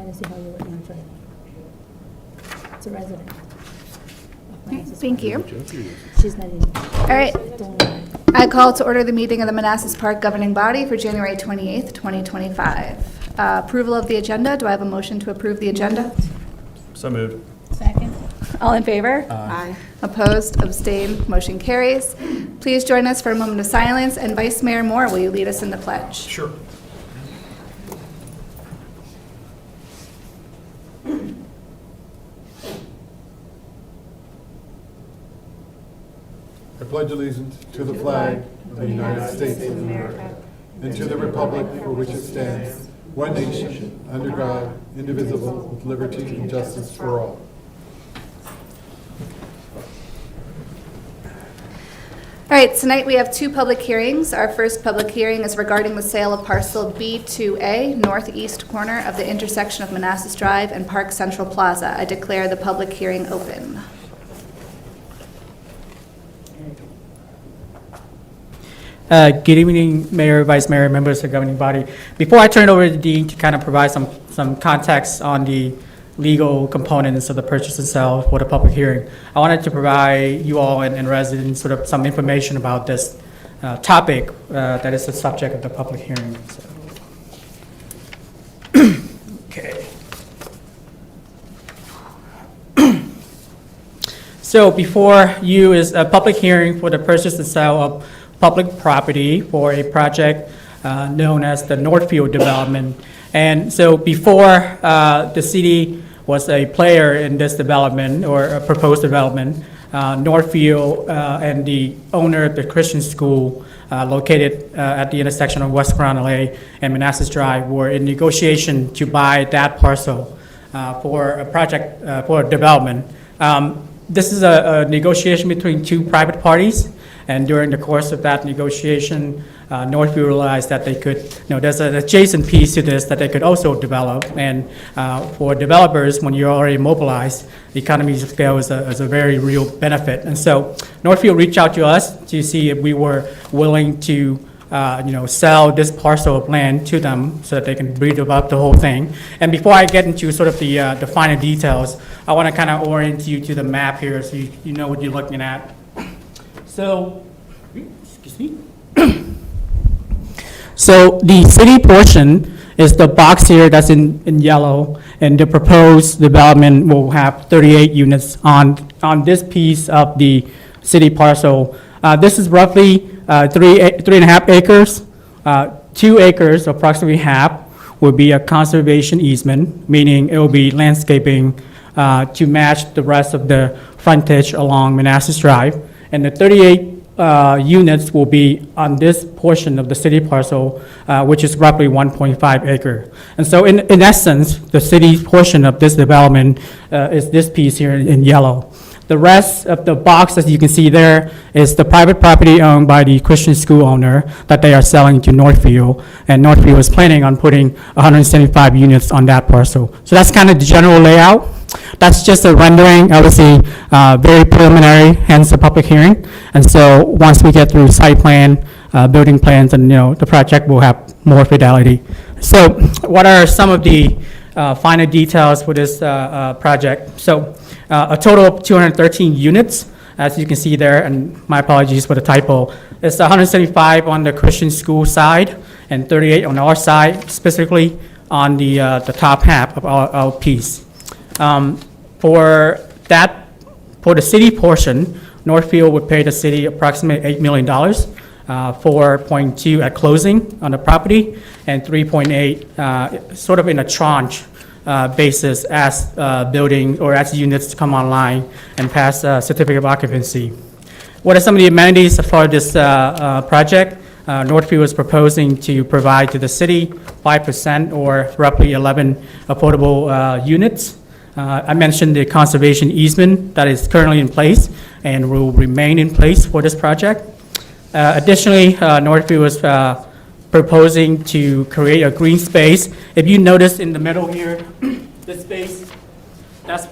to see how you would answer it. It's a resident. Thank you. She's not in. All right. Don't worry. I call to order the meeting of the Manassas Park Governing Body for January 28th, 2025. Approval of the agenda. Do I have a motion to approve the agenda? So moved. Second. All in favor? Aye. Opposed? Abstained? Motion carries. Please join us for a moment of silence. And Vice Mayor Moore, will you lead us in the pledge? Sure. I pledge allegiance to the flag of the United States of America and to the republic for which it stands, one nation, under God, indivisible, with liberty and justice for all. All right, tonight we have two public hearings. Our first public hearing is regarding the sale of parcel B2A, northeast corner of the intersection of Manassas Drive and Park Central Plaza. I declare the public hearing open. Good evening, Mayor, Vice Mayor, members of the governing body. Before I turn it over to Dean to kind of provide some context on the legal components of the purchase and sale for the public hearing, I wanted to provide you all and residents sort of some information about this topic that is the subject of the public hearing. So. Okay. So before you is a public hearing for the purchase and sale of public property for a project known as the Northfield development. And so before the city was a player in this development or a proposed development, Northfield and the owner of the Christian school located at the intersection of West Crown LA and Manassas Drive were in negotiation to buy that parcel for a project, for a development. This is a negotiation between two private parties. And during the course of that negotiation, Northfield realized that they could, there's an adjacent piece to this that they could also develop. And for developers, when you're already mobilized, the economies of scale is a very real benefit. And so Northfield reached out to us to see if we were willing to sell this parcel of land to them so that they can redevelop the whole thing. And before I get into sort of the finer details, I want to kind of orient you to the map here so you know what you're looking at. So, excuse me. So the city portion is the box here that's in yellow, and the proposed development will have 38 units on this piece of the city parcel. This is roughly 3.5 acres. 2 acres, approximately half, will be a conservation easement, meaning it will be landscaping to match the rest of the frontage along Manassas Drive. And the 38 units will be on this portion of the city parcel, which is roughly 1.5 acre. And so in essence, the city portion of this development is this piece here in yellow. The rest of the box, as you can see there, is the private property owned by the Christian school owner that they are selling to Northfield. And Northfield is planning on putting 175 units on that parcel. So that's kind of the general layout. That's just a rendering, obviously very preliminary, hence the public hearing. And so once we get through site plan, building plans, and the project will have more fidelity. So what are some of the finer details for this project? So a total of 213 units, as you can see there, and my apologies for the typo. It's 175 on the Christian school side and 38 on our side, specifically on the top half of our piece. For the city portion, Northfield would pay the city approximately $8 million, 4.2 at closing on the property, and 3.8 sort of in a tranche basis as building or as units come online and pass certificate of occupancy. What are some of the amenities for this project? Northfield is proposing to provide to the city 5% or roughly 11 affordable units. I mentioned the conservation easement that is currently in place and will remain in place for this project. Additionally, Northfield is proposing to create a green space. If you notice in the middle here, this space, that's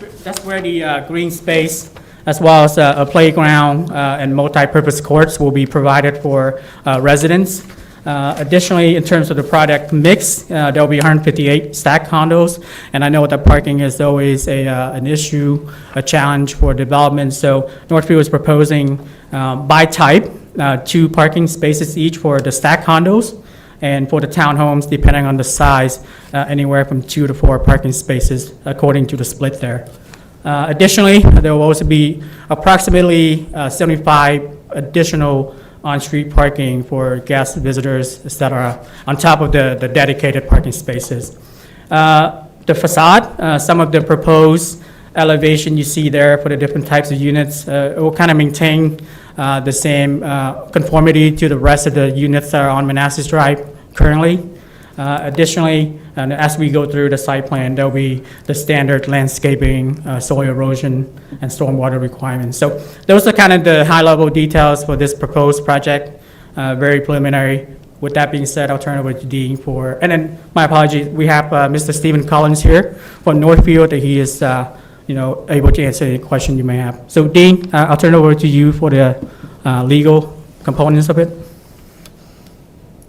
where the green space, as well as a playground and multi-purpose courts will be provided for residents. Additionally, in terms of the product mix, there'll be 158 stacked condos, and I know that parking is always an issue, a challenge for development. So Northfield is proposing by type, 2 parking spaces each for the stacked condos, and for the townhomes, depending on the size, anywhere from 2 to 4 parking spaces according to the split there. Additionally, there will also be approximately 75 additional on-street parking for guests, visitors, et cetera, on top of the dedicated parking spaces. The facade, some of the proposed elevation you see there for the different types of units, it will kind of maintain the same conformity to the rest of the units that are on Manassas Drive currently. Additionally, and as we go through the site plan, there'll be the standard landscaping, soil erosion, and stormwater requirements. So those are kind of the high-level details for this proposed project, very preliminary. With that being said, I'll turn it over to Dean for, and then my apologies, we have Mr. Stephen Collins here from Northfield, that he is able to answer any question you may have. So Dean, I'll turn it over to you for the legal components of it.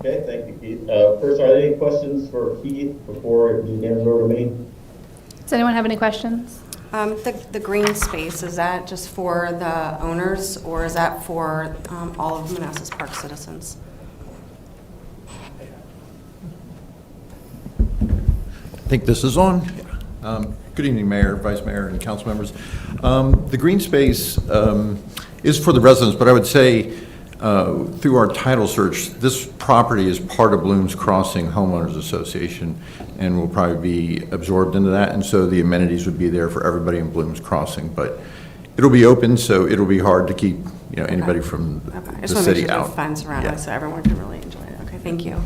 Okay, thank you, Keith. First, are there any questions for Keith before he hands it over to me? Does anyone have any questions? The green space, is that just for the owners, or is that for all of Manassas Park citizens? I think this is on. Good evening, Mayor, Vice Mayor, and council members. The green space is for the residents, but I would say through our title search, this property is part of Bloom's Crossing Homeowners Association and will probably be absorbed into that. And so the amenities would be there for everybody in Bloom's Crossing, but it'll be open, so it'll be hard to keep anybody from the city out. Fence around it so everyone can really enjoy it. Okay, thank you.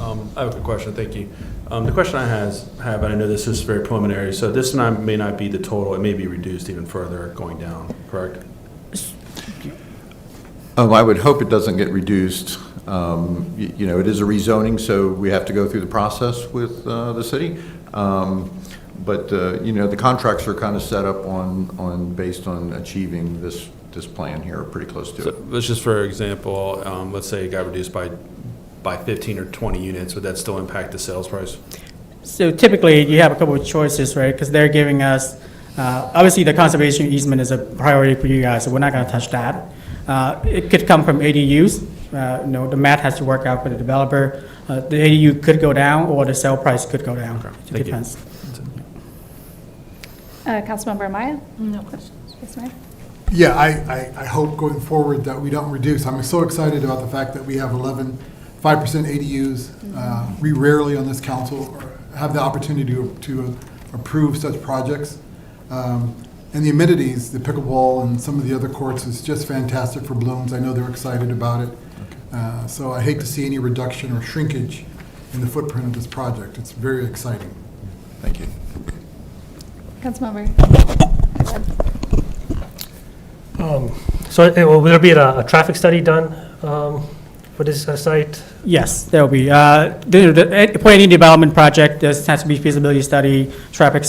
I have a quick question, thank you. The question I have, and I know this is very preliminary, so this may not be the total, it may be reduced even further going down, correct? I would hope it doesn't get reduced. It is a rezoning, so we have to go through the process with the city. But the contracts are kind of set up based on achieving this plan here, pretty close to it. Let's just, for example, let's say it got reduced by 15 or 20 units, would that still impact the sales price? So typically, you have a couple of choices, right? Because they're giving us, obviously, the conservation easement is a priority for you guys, so we're not going to touch that. It could come from ADUs. The math has to work out for the developer. The ADU could go down, or the sale price could go down. Okay. It Thank depends. Councilmember Amaya? No questions. Yes, ma'am. Yeah, I hope going forward that we don't reduce. I'm so excited about the fact that we have 5% ADUs. We rarely on this council have the opportunity to approve such projects. And the amenities, the pickleball and some of the other courts is just fantastic for Blooms. I know they're excited about it. So I hate to see any reduction or shrinkage in the footprint of this project. It's very exciting. Thank you. Councilmember? Will there be a traffic study done for this site? Yes, there will be. For any development project, there has to be feasibility study, traffic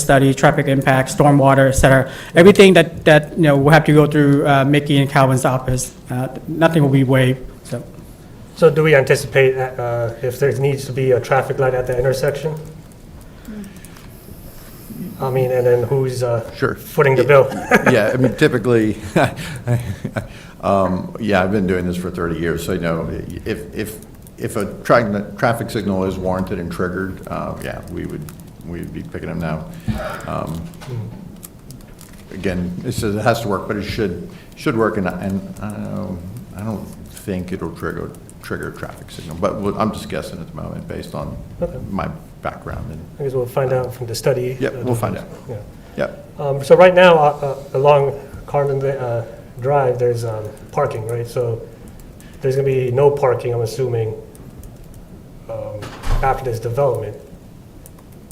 impact, stormwater, et cetera. Everything that we'll have to go through Mickey and Calvin's office. Nothing will be waived. So do we anticipate if there needs to be a traffic light at the intersection? I mean, and then who's Sure. footing the bill? Yeah, I mean, typically, I've been doing this for 30 years, so if a traffic signal is warranted and triggered, we'd be picking them now. Again, it says it has to work, but it should work, and I don't think it'll trigger a traffic signal, but I'm just guessing at the moment based on my background. I guess we'll find out from the study. Yep, we'll find out. Yeah. Yep. So right now, along Carmen Drive, there's parking, right? So there's going to be no parking, I'm assuming, after this development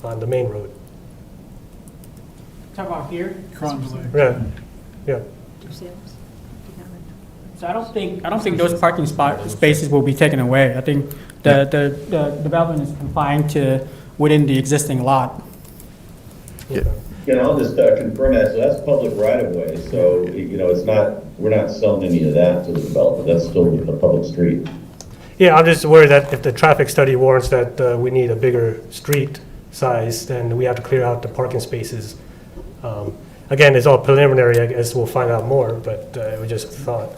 on the main road. Talk about here. Yeah, yeah. So I don't think those parking spaces will be taken away. I think the development is confined to within the existing lot. Yeah. I'll just confirm that. So that's public right of way. So, it's not, we're not selling any of that to the developer. That's still the public street. Yeah, I'm just worried that if the traffic study warrants that we need a bigger street size, then we have to clear out the parking spaces. Again, it's all preliminary, I guess we'll find out more, but it was just a thought.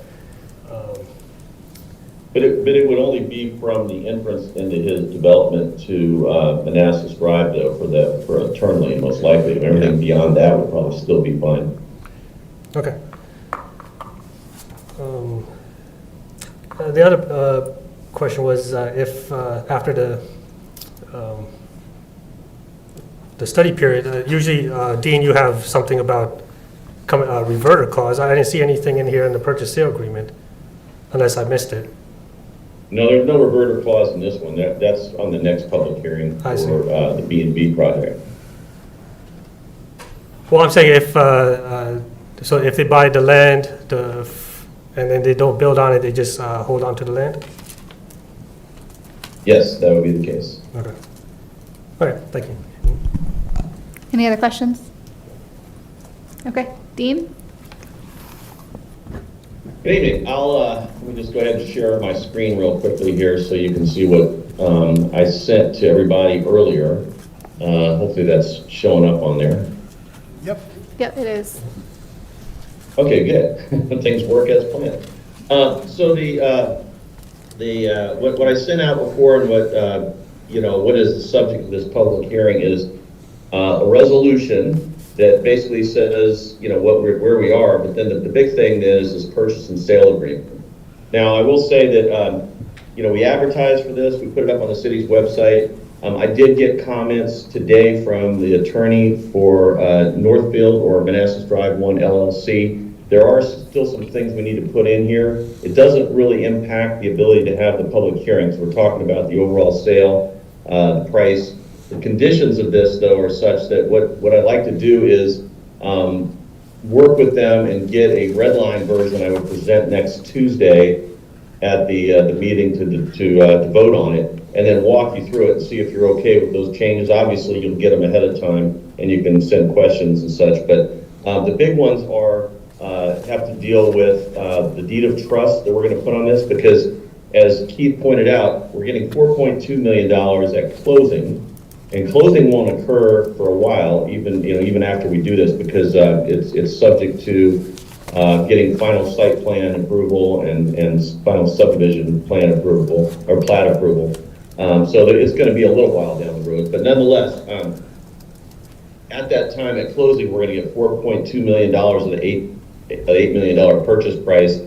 But it would only be from the entrance into his development to Manassas Drive though, for a turn lane most likely. And everything beyond that would probably still be fine. Okay. The other question was if after the study period, usually, Dean, you have something about reverter clause. I didn't see anything in here in the purchase sale agreement, unless I missed it. No, there's no reverter clause in this one. That's on the next public hearing I see. for the B&B project. Well, I'm saying if, so if they buy the land, and then they don't build on it, they just hold on to the land? Yes, that would be the case. Okay. All right, thank you. Any other questions? Okay, Dean? Good evening. Let me just go ahead and share my screen real quickly here so you can see what I sent to everybody earlier. Hopefully that's showing up on there. Yep. Yep, it is. Okay, good. Things work as planned. So what I sent out before and what is the subject of this public hearing is a resolution that basically says, where we are, but then the big thing is this purchase and sale agreement. Now, I will say that, we advertised for this, we put it up on the city's website. I did get comments today from the attorney for Northfield or Manassas Drive 1 LLC. There are still some things we need to put in here. It doesn't really impact the ability to have the public hearings. We're talking about the overall sale, the price. The conditions of this, though, are such that what I'd like to do is work with them and get a red line version I would present next Tuesday at the meeting to vote on it, and then walk you through it and see if you're okay with those changes. Obviously, you'll get them ahead of time, and you can send questions and such. But the big ones are have to deal with the deed of trust that we're going to put on this, because as Keith pointed out, we're getting $4.2 million at closing. And closing won't occur for a while, even after we do this, because it's subject to getting final site plan approval and final subdivision plan approval or plat approval. So it's going to be a little while down the road, but nonetheless, at that time at closing, we're going to get $4.2 million of the $8 million purchase price,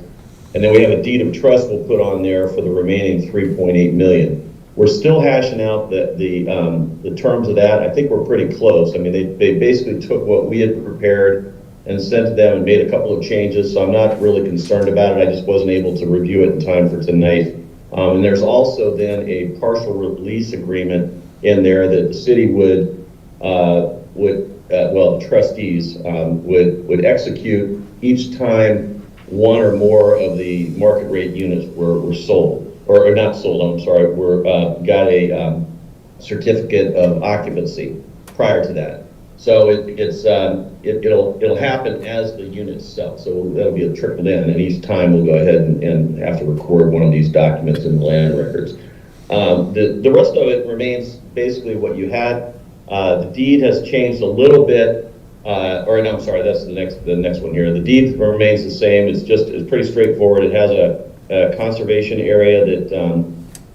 and then we have a deed of trust we'll put on there for the remaining $3.8 million. We're still hashing out the terms of that. I think we're pretty close. I mean, they basically took what we had prepared and sent to them and made a couple of changes, so I'm not really concerned about it. I just wasn't able to review it in time for tonight. And there's also then a partial release agreement in there that the city the trustees would execute each time one or more of the market rate units were sold. Or not sold, I'm sorry, got a certificate of occupancy prior to that. So it'll happen as the units sell. So that'll be a trickle in, and each time we'll go ahead and have to record one of these documents in the land records. The rest of it remains basically what you had. The deed has changed a little bit, I'm sorry, that's the next one here. The deed remains the same. It's pretty straightforward. It has a conservation area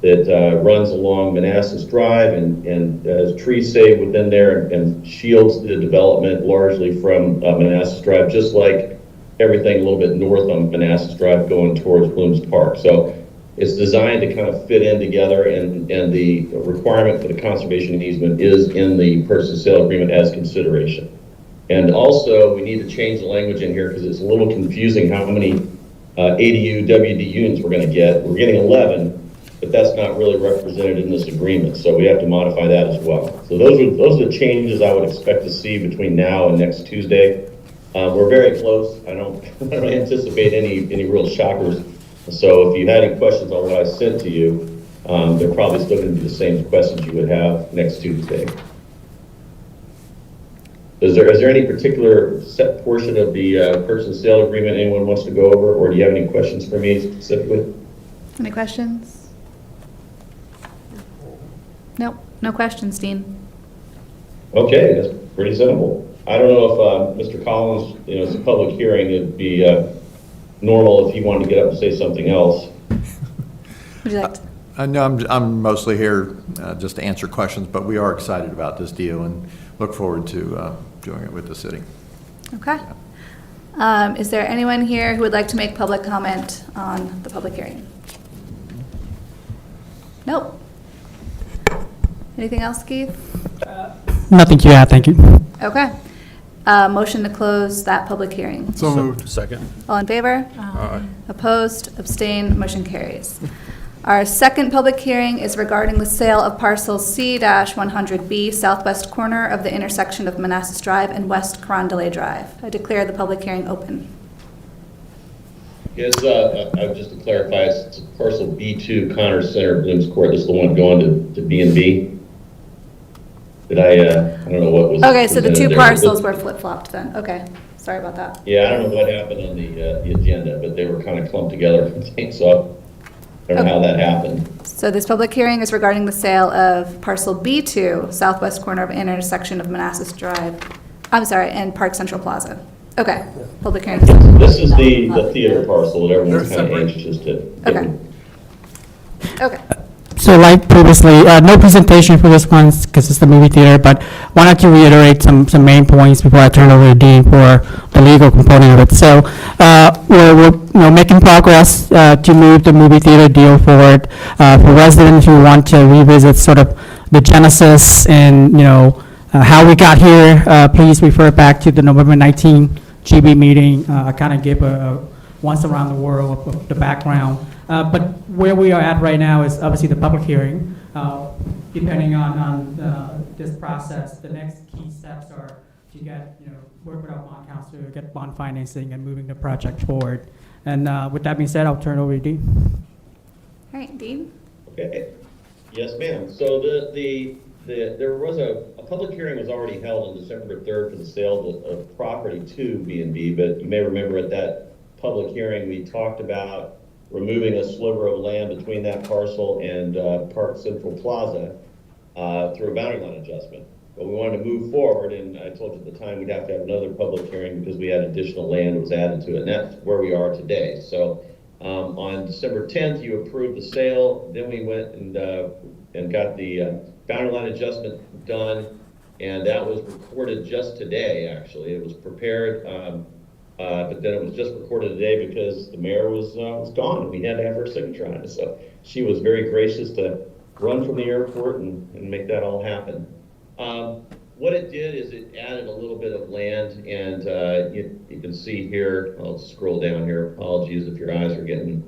that runs along Manassas Drive and has trees saved within there and shields the development largely from Manassas Drive, just like everything a little bit north on Manassas Drive going towards Blooms Park. So it's designed to kind of fit in together, and the requirement for the conservation easement is in the purchase and sale agreement as consideration. And also, we need to change the language in here because it's a little confusing how many ADU, WD units we're going to get. We're getting 11, but that's not really represented in this agreement, so we have to modify that as well. So those are the changes I would expect to see between now and next Tuesday. We're very close. I don't anticipate any real shockers. So if you had any questions on what I sent to you, they're probably still going to be the same questions you would have next Tuesday. Is there any particular set portion of the purchase and sale agreement anyone wants to go over, or do you have any questions for me specifically? Any questions? Nope, no questions, Dean. Okay, that's pretty simple. I don't know if Mr. Collins, it's a public hearing, it'd be normal if he wanted to get up and say something else. Would you like to? No, I'm mostly here just to answer questions, but we are excited about this deal and look forward to doing it with the city. Okay. Is there anyone here who would like to make public comment on the public hearing? Nope. Anything else, Keith? Nothing to add, thank you. Okay. Motion to close that public hearing. So moved. Second. All in favor? Aye. Opposed, abstained, motion carries. Our second public hearing is regarding the sale of parcel C-100B, southwest corner of the intersection of Manassas Drive and West Carondelet Drive. I declare the public hearing open. Yes, just to clarify, it's parcel B2, Connor Center, Bloom's Court. This is the one going to B&B. Did I don't know what was. Okay, so the presented two there, parcels but- were flip-flopped then. Okay, sorry about that. Yeah, I don't know what happened on the agenda, but they were kind of clumped together, so I don't know how that happened. So this public hearing is regarding the sale of parcel B2, southwest corner of intersection of Manassas Drive, and Park Central Plaza. Okay, public hearing is open. This is the theater parcel that everyone's kind of anxious to. Okay. Okay. So like previously, no presentation for this one because it's the movie theater, but wanted to reiterate some main points before I turn over to Dean for the legal component of it. So we're making progress to move the movie theater deal forward. For residents who want to revisit sort of the genesis and how we got here, please refer back to the November 19 GB meeting. I kind of gave a once around the world of the background. But where we are at right now is obviously the public hearing. Depending on this process, the next key steps are to get, work with our bond counsel, get bond financing and moving the project forward. And with that being said, I'll turn it over to Dean. All right, Dean? Okay. Yes, ma'am. So there was a public hearing was already held on December 3rd for the sale of property to B&B, but you may remember at that public hearing, we talked about removing a sliver of land between that parcel and Park Central Plaza through a boundary line adjustment. But we wanted to move forward, and I told you at the time we'd have to have another public hearing because we had additional land that was added to it, and that's where we are today. So on December 10th, you approved the sale. Then we went and got the boundary line adjustment done, and that was recorded just today, actually. It was prepared, but then it was just recorded today because the mayor was gone, and we had to have her signature on it. So she was very gracious to run from the airport and make that all happen. What it did is it added a little bit of land, and you can see here, I'll scroll down here, apologies if your eyes are getting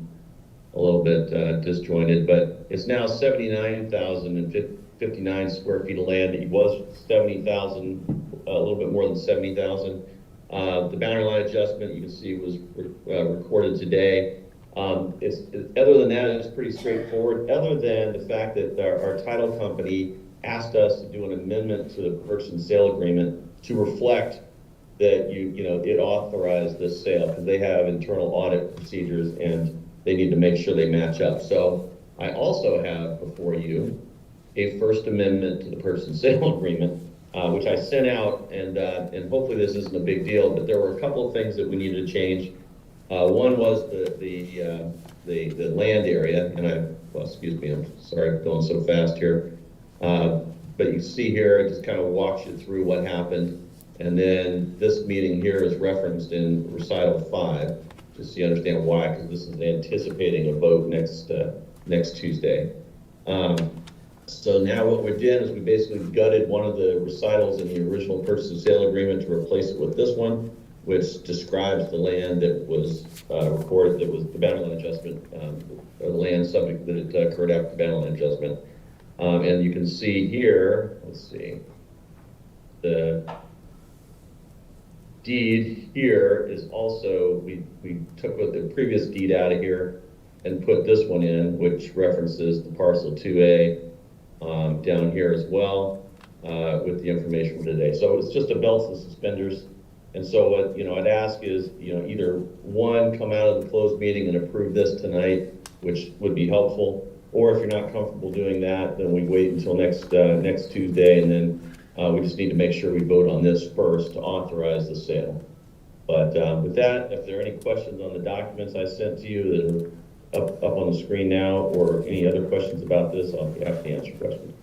a little bit disjointed, but it's now 79,059 square feet of land. It was 70,000, a little bit more than 70,000. The boundary line adjustment, you can see, was recorded today. Other than that, it's pretty straightforward, other than the fact that our title company asked us to do an amendment to the purchase and sale agreement to reflect that it authorized this sale, because they have internal audit procedures and they need to make sure they match up. So I also have before you a first amendment to the purchase and sale agreement, which I sent out, and hopefully this isn't a big deal, but there were a couple of things that we needed to change. One was the land area, and excuse me, I'm sorry, I'm going so fast here. But you see here, it just kind of walks you through what happened. And then this meeting here is referenced in recital 5, just so you understand why, because this is anticipating a vote next Tuesday. So now what we did is we basically gutted one of the recitals in the original purchase and sale agreement to replace it with this one, which describes the land that was recorded, that was the boundary line adjustment, or the land subject that it occurred after the boundary line adjustment. And you can see here, let's see, the deed here is also, we took the previous deed out of here and put this one in, which references the parcel 2A down here as well, with the information from today. So it's just a belts and suspenders. And so what I'd ask is either one, come out of the closed meeting and approve this tonight, which would be helpful, Or if you're not comfortable doing that, then we wait until next Tuesday, and then we just need to make sure we vote on this first to authorize the sale. But with that, if there are any questions on the documents I sent to you that are up on the screen now, or any other questions about this, I'll be happy to answer questions.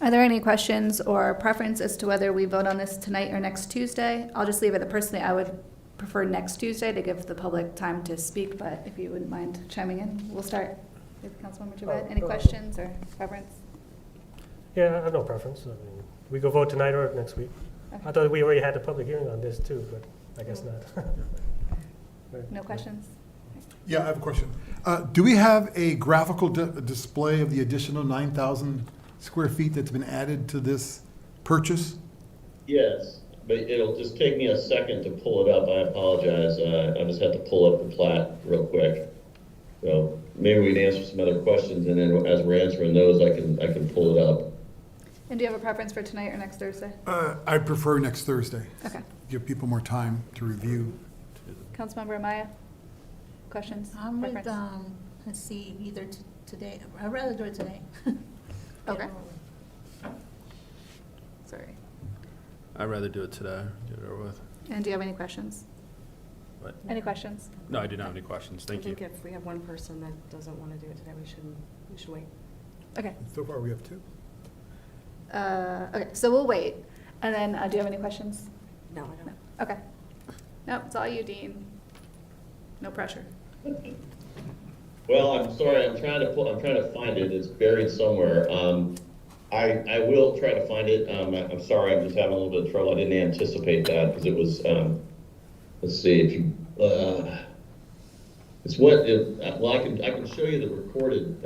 Are there any questions or preference as to whether we vote on this tonight or next Tuesday? I'll just leave it that personally, I would prefer next Tuesday to give the public time to speak, but if you wouldn't mind chiming in, we'll start with Councilmember Trivette. Any questions or preference? Yeah, I have no preference. I mean, we go vote tonight or next week. I thought we already had a public hearing on this too, but I guess not. No questions? Yeah, I have a question. Do we have a graphical display of the additional 9,000 square feet that's been added to this purchase? Yes, but it'll just take me a second to pull it up. I apologize. I just had to pull up the plat real quick. So maybe we can answer some other questions, and then as we're answering those, I can pull it up. And do you have a preference for tonight or next Thursday? I prefer next Thursday. Okay. Give people more time to review. Councilmember Amaya? Questions? I'm with, Preference? let's see, either today, I'd rather do it today. Okay. Sorry. I'd rather do it today, get it over with. And do you have any questions? But, Any questions? no, I do not have any questions. Thank I you. think if we have one person that doesn't want to do it today, we should wait. Okay. So far, we have two. Okay, so we'll wait. And then, do you have any questions? No, I don't. Okay. No, it's all you, Dean. No pressure. Well, I'm sorry, I'm trying to find it, it's buried somewhere. I will try to find it, I'm sorry, I'm just having a little bit of trouble, I didn't anticipate that, because it was, let's see, if you, it's what, well, I can show you the recorded,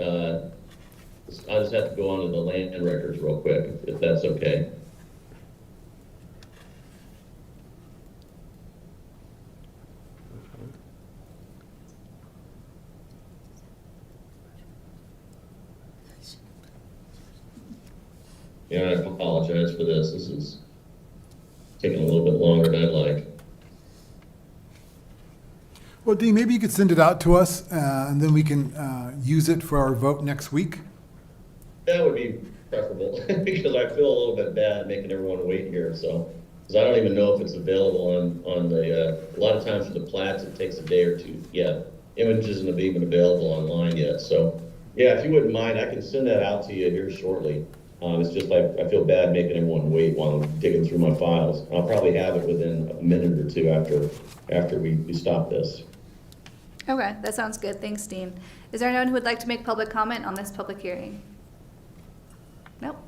I just have to go onto the land records real quick, if that's okay. Yeah, I apologize for this. This is taking a little bit longer than I'd like. Well, Dean, maybe you could send it out to us, and then we can use it for our vote next week. That would be preferable, because I feel a little bit bad making everyone wait here, so. Because I don't even know if it's available on the, a lot of times for the plats, it takes a day or two. Yeah, image isn't even available online yet, so. Yeah, if you wouldn't mind, I can send that out to you here shortly. It's just like, I feel bad making everyone wait while I'm digging through my files. I'll probably have it within a minute or two after we stop this. Okay, that sounds good. Thanks, Dean. Is there anyone who would like to make public comment on this public hearing? Nope.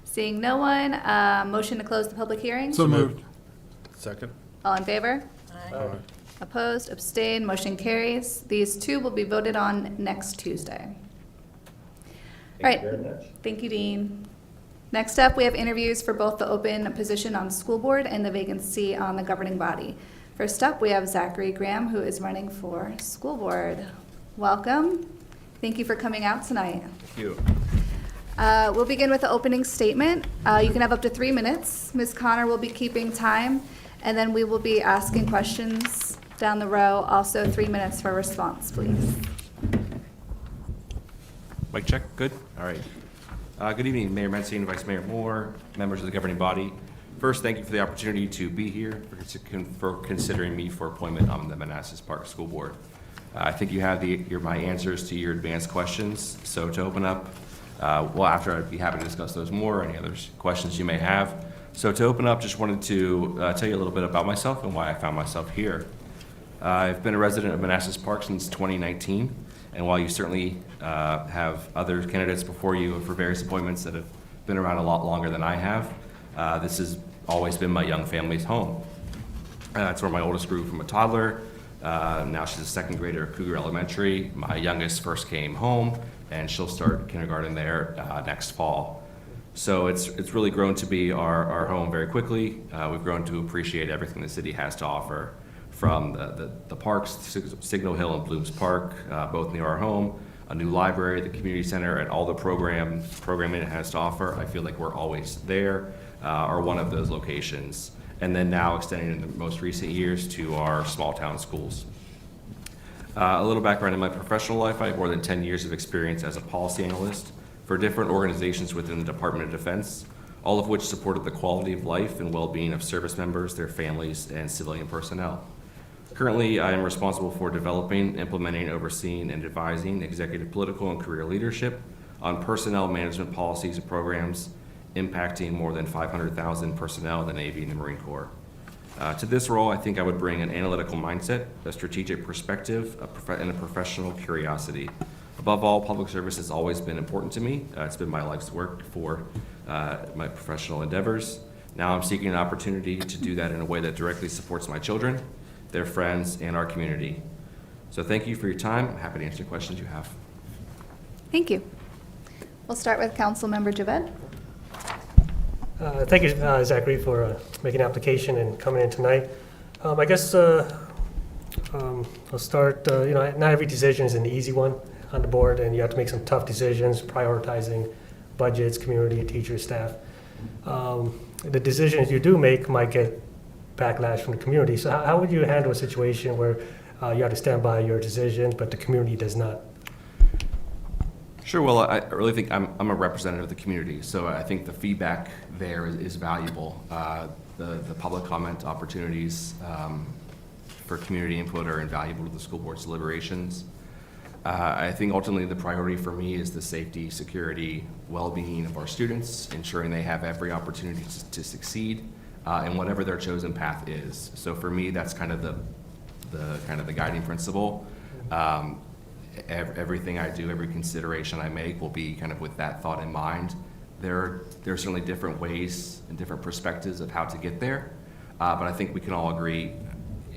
Seeing no one, motion to close the public hearing? So moved. Second? All in favor? Aye. Opposed, abstained, motion carries. These two will be voted on next Tuesday. Thank you Right. very much. Thank you, Dean. Next up, we have interviews for both the open position on the school board and the vacancy on the governing body. First up, we have Zachary Graham, who is running for school board. Welcome. Thank you for coming out tonight. Thank you. We'll begin with the opening statement. You can have up to 3 minutes. Ms. Connor will be keeping time, and then we will be asking questions down the row. Also, 3 minutes for response, please. Mic check, good? All right. Good evening, Mayor Metzing and Vice Mayor Moore, members of the governing body. First, thank you for the opportunity to be here, for considering me for appointment on the Manassas Park School Board. I think you have my answers to your advanced questions. So to open up, well, after I'd be happy to discuss those more, any other questions you may have. So to open up, just wanted to tell you a little bit about myself and why I found myself here. I've been a resident of Manassas Park since 2019. And while you certainly have other candidates before you for various appointments that have been around a lot longer than I have, this has always been my young family's home. It's where my oldest grew from a toddler. Now she's a second grader at Cougar Elementary. My youngest first came home, and she'll start kindergarten there next fall. So it's really grown to be our home very quickly. We've grown to appreciate everything the city has to offer, from the parks, Signal Hill and Blooms Park, both near our home, a new library, the community center, and all the programming it has to offer. I feel like we're always there, or one of those locations. And then now extending in the most recent years to our small town schools. A little background in my professional life. I have more than 10 years of experience as a policy analyst for different organizations within the Department of Defense, all of which supported the quality of life and well-being of service members, their families, and civilian personnel. Currently, I am responsible for developing, implementing, overseeing, and advising executive, political, and career leadership on personnel management policies and programs impacting more than 500,000 personnel in the Navy and the Marine Corps. To this role, I think I would bring an analytical mindset, a strategic perspective, and a professional curiosity. Above all, public service has always been important to me. It's been my life's work for my professional endeavors. Now I'm seeking an opportunity to do that in a way that directly supports my children, their friends, and our community. So thank you for your time. I'm happy to answer questions you have. Thank you. We'll start with Councilmember Javed. Thank you, Zachary, for making an application and coming in tonight. I guess I'll start, not every decision is an easy one on the board, and you have to make some tough decisions, prioritizing budgets, community, teachers, staff. The decisions you do make might get backlash from the community. So how would you handle a situation where you have to stand by your decision, but the community does not? Sure. Well, I really think I'm a representative of the community, so I think the feedback there is valuable. The public comment opportunities for community input are invaluable to the school board's deliberations. I think ultimately the priority for me is the safety, security, well-being of our students, ensuring they have every opportunity to succeed in whatever their chosen path is. So for me, that's kind of the guiding principle. Everything I do, every consideration I make will be kind of with that thought in mind. There are certainly different ways and different perspectives of how to get there, but I think we can all agree,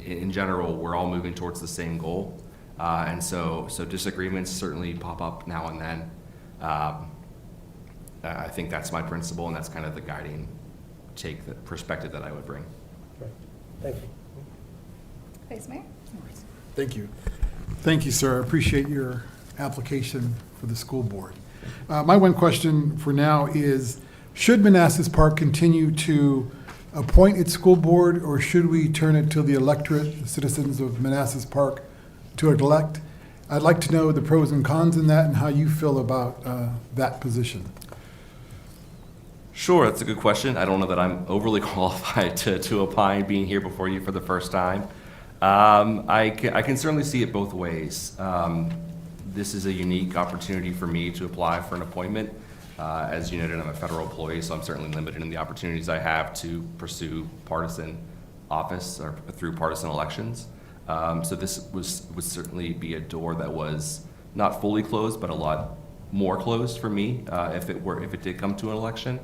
in general, we're all moving towards the same goal, and so disagreements certainly pop up now and then. I think that's my principle, and that's kind of the guiding the perspective that I would bring. Right. Thank you. Vice Mayor? Thank you. Thank you, sir. I appreciate your application for the school board. My one question for now is, should Manassas Park continue to appoint its school board, or should we turn it to the electorate, the citizens of Manassas Park, to elect? I'd like to know the pros and cons in that and how you feel about that position. Sure, that's a good question. I don't know that I'm overly qualified to opine being here before you for the first time. I can certainly see it both ways. This is a unique opportunity for me to apply for an appointment. As you noted, I'm a federal employee, so I'm certainly limited in the opportunities I have to pursue partisan office or through partisan elections. So this would certainly be a door that was not fully closed, but a lot more closed for me if it did come to an election.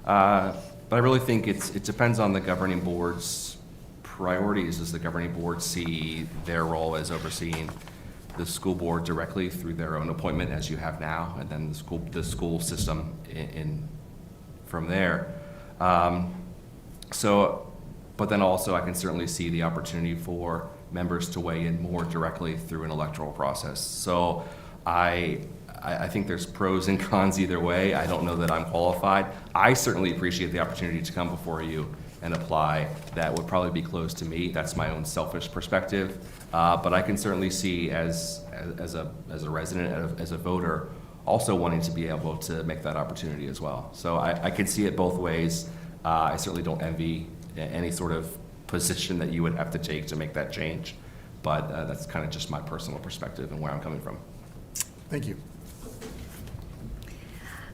But I really think it depends on the governing board's priorities. Does the governing board see their role as overseeing the school board directly through their own appointment, as you have now, and then the school system from there? But then also I can certainly see the opportunity for members to weigh in more directly through an electoral process. So I think there's pros and cons either way. I don't know that I'm qualified. I certainly appreciate the opportunity to come before you and apply. That would probably be close to me. That's my own selfish perspective. But I can certainly see as a resident, as a voter, also wanting to be able to make that opportunity as well. So I can see it both ways. I certainly don't envy any sort of position that you would have to take to make that change. But that's kind of just my personal perspective and where I'm coming from. Thank you.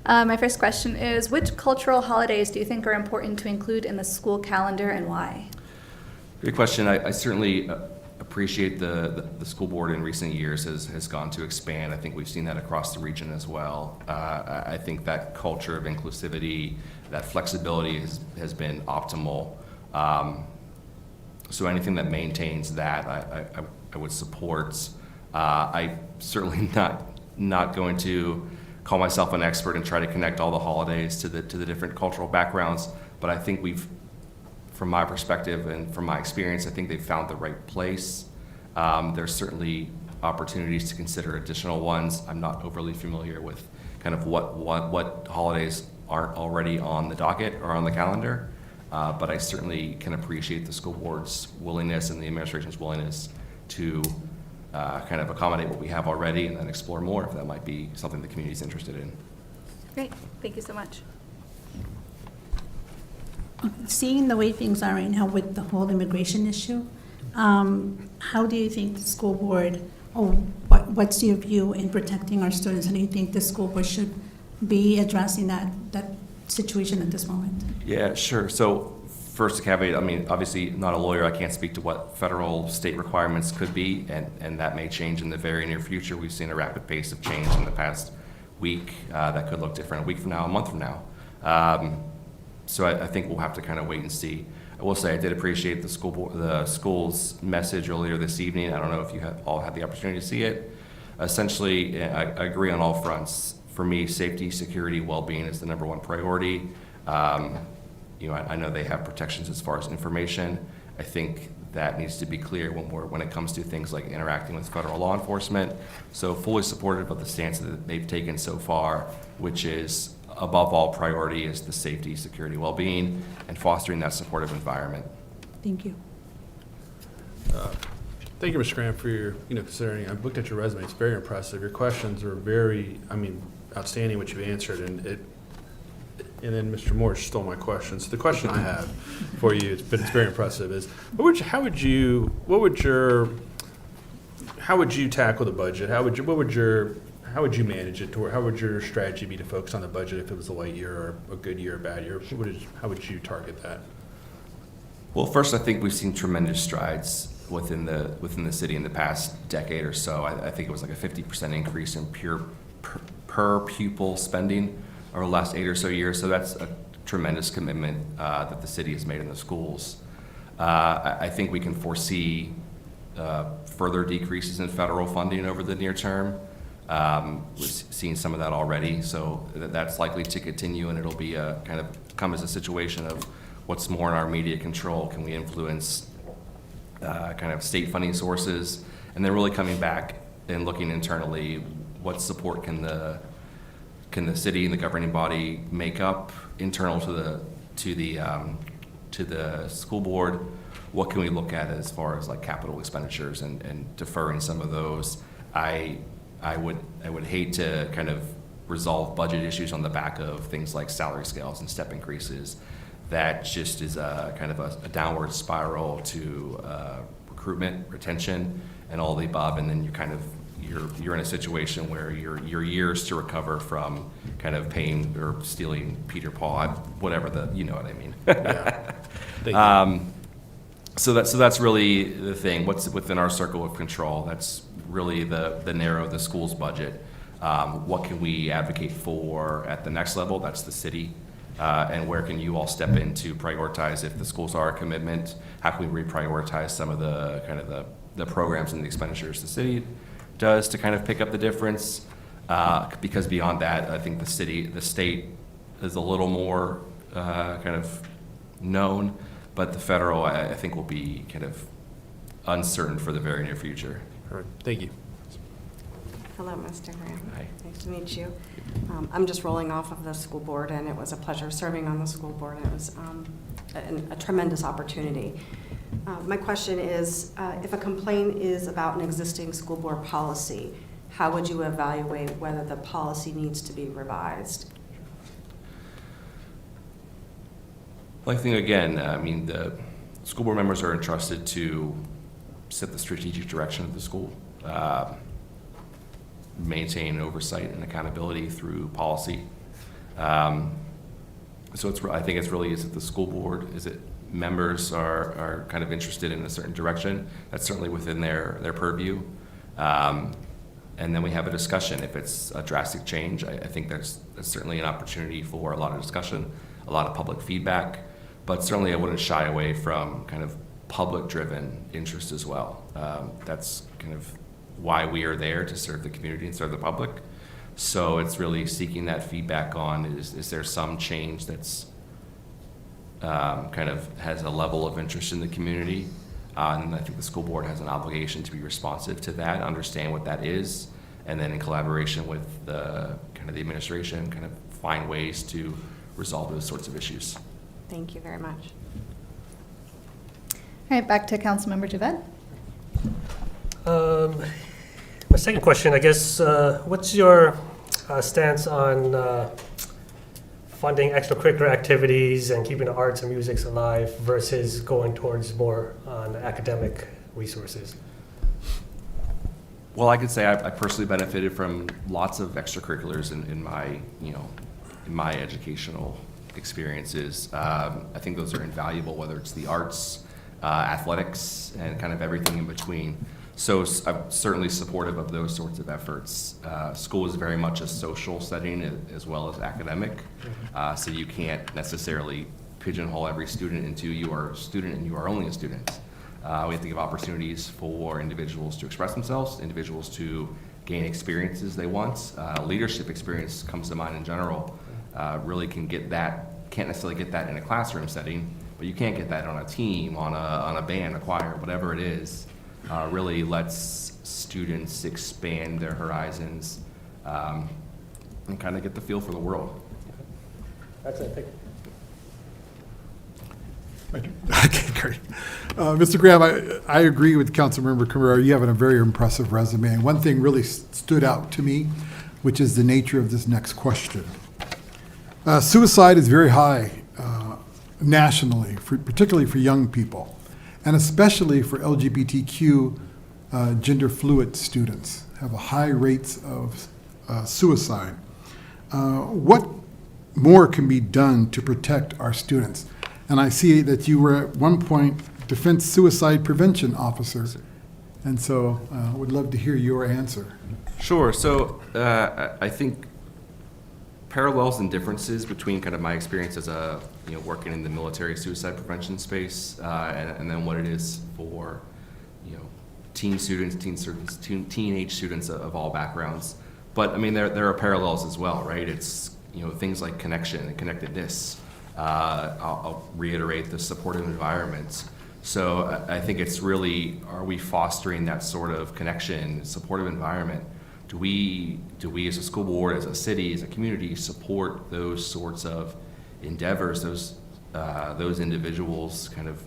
My first question is, which cultural holidays do you think are important to include in the school calendar and why? Great question. I certainly appreciate the school board in recent years has gone to expand. I think we've seen that across the region as well. I think that culture of inclusivity, that flexibility has been optimal. So anything that maintains that, I would support. I certainly not going to call myself an expert and try to connect all the holidays to the different cultural backgrounds, but I think from my perspective and from my experience, I think they've found the right place. There's certainly opportunities to consider additional ones. I'm not overly familiar with kind of what holidays aren't already on the docket or on the calendar, but I certainly can appreciate the school board's willingness and the administration's willingness to kind of accommodate what we have already and then explore more if that might be something the community is interested in. Great, thank you so much. Seeing the way things are right now with the whole immigration issue, how do you think the school board, or what's your view in protecting our students? And do you think the school board should be addressing that situation at this moment? Yeah, sure. So first, a caveat, I mean, obviously, not a lawyer, I can't speak to what federal, state requirements could be, and that may change in the very near future. We've seen a rapid pace of change in the past week that could look different a week from now, a month from now. So I think we'll have to kind of wait and see. I will say I did appreciate the school's message earlier this evening. I don't know if you all had the opportunity to see it. Essentially, I agree on all fronts. For me, safety, security, well-being is the number one priority. I know they have protections as far as information. I think that needs to be clear when it comes to things like interacting with federal law enforcement. So fully supportive of the stance that they've taken so far, which is above all priority is the safety, security, well-being, and fostering that supportive environment. Thank you. Thank you, Mr. Graham, for your, considering, I've looked at your resume, it's very impressive. Your questions are very, outstanding what you've answered, and then Mr. Moore stole my question. So the question I have for you, but it's very impressive, is how would you tackle the budget? How would you manage it? How would your strategy be to focus on the budget if it was a light year or a good year or a bad year? How would you target that? Well, first, I think we've seen tremendous strides within the city in the past decade or so. I think it was like a 50% increase in per pupil spending over the last 8 or so years. So that's a tremendous commitment that the city has made in the schools. I think we can foresee further decreases in federal funding over the near term. We've seen some of that already, so that's likely to continue, and it'll be kind of come as a situation of what's more in our immediate control. Can we influence kind of state funding sources, and then really coming back and looking internally, what support can the city and the governing body make up internal to the school board? What can we look at as far as like capital expenditures and deferring some of those? I would hate to kind of resolve budget issues on the back of things like salary scales and step increases. That just is a kind of a downward spiral to recruitment, retention, and all the above. And then you're in a situation where your years to recover from kind of paying or stealing Peter Paul, whatever you know what I mean. Yeah. Thank you. So that's really the thing. What's within our circle of control? That's really the narrow the school's budget. What can we advocate for at the next level? That's the city. And where can you all step in to prioritize if the schools are a commitment? How can we reprioritize some of the kind of the programs and the expenditures the city does to kind of pick up the difference? Because beyond that, I think the state is a little more kind of known, but the federal, I think, will be kind of uncertain for the very near future. All right, thank you. Hello, Mr. Graham. Hi. Nice to meet you. I'm just rolling off of the school board, and it was a pleasure serving on the school board. It was a tremendous opportunity. My question is, if a complaint is about an existing school board policy, how would you evaluate whether the policy needs to be revised? Well, I think, again, the school board members are entrusted to set the strategic direction of the school, maintain oversight and accountability through policy. So I think it's really, is it the school board? Is it members are kind of interested in a certain direction? That's certainly within their purview. And then we have a discussion. If it's a drastic change, I think that's certainly an opportunity for a lot of discussion, a lot of public feedback. But certainly I wouldn't shy away from kind of public-driven interest as well. That's kind of why we are there, to serve the community and serve the public. So it's really seeking that feedback on, is there some change that's kind of has a level of interest in the community? And I think the school board has an obligation to be responsive to that, understand what that is, and then in collaboration with the administration, kind of find ways to resolve those sorts of issues. Thank you very much. All right, back to Councilmember Javed. My second question, I guess, what's your stance on funding extracurricular activities and keeping the arts and music alive versus going towards more on academic resources? Well, I could say I personally benefited from lots of extracurriculars in my, in my educational experiences. I think those are invaluable, whether it's the arts, athletics, and kind of everything in between. So I'm certainly supportive of those sorts of efforts. School is very much a social setting as well as academic, so you can't necessarily pigeonhole every student into you are a student and you are only a student. We have to give opportunities for individuals to express themselves, individuals to gain experiences they want. Leadership experience comes to mind in general. Really can't necessarily get that in a classroom setting, but you can't get that on a team, on a band, a choir, whatever it is. Really lets students expand their horizons and kind of get the feel for the world. Excellent, thank you. Okay, great. Mr. Graham, I agree with Councilmember Carrera. You have a very impressive resume. And one thing really stood out to me, which is the nature of this next question. Suicide is very high nationally, particularly for young people, and especially for LGBTQ gender fluid students have a high rates of suicide. What more can be done to protect our students? And I see that you were at one point Defense Suicide Prevention Officer, and so would love to hear your answer. Sure. So I think parallels and differences between kind of my experience as working in the military suicide prevention space and then what it is for teenage students of all backgrounds. But I mean there are parallels as well, right? It's things like connection and connectedness. I'll reiterate the supportive environment. So I think it's really, are we fostering that sort of connection, supportive environment? Do we as a school board, as a city, as a community, support those sorts of endeavors, those individuals kind of,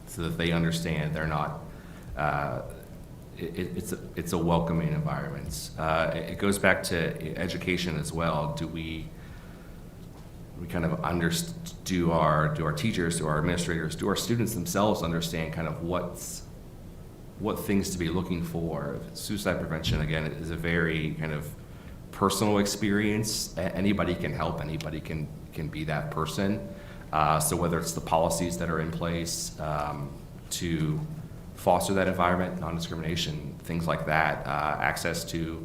so that they understand they're not, it's a welcoming environment. It goes back to education as well. Do we kind of do our teachers, do our administrators, do our students themselves understand kind of what things to be looking for? Suicide prevention, again, is a very kind of personal experience. Anybody can help, anybody can be that person. So whether it's the policies that are in place to foster that environment, non-discrimination, things like that, access to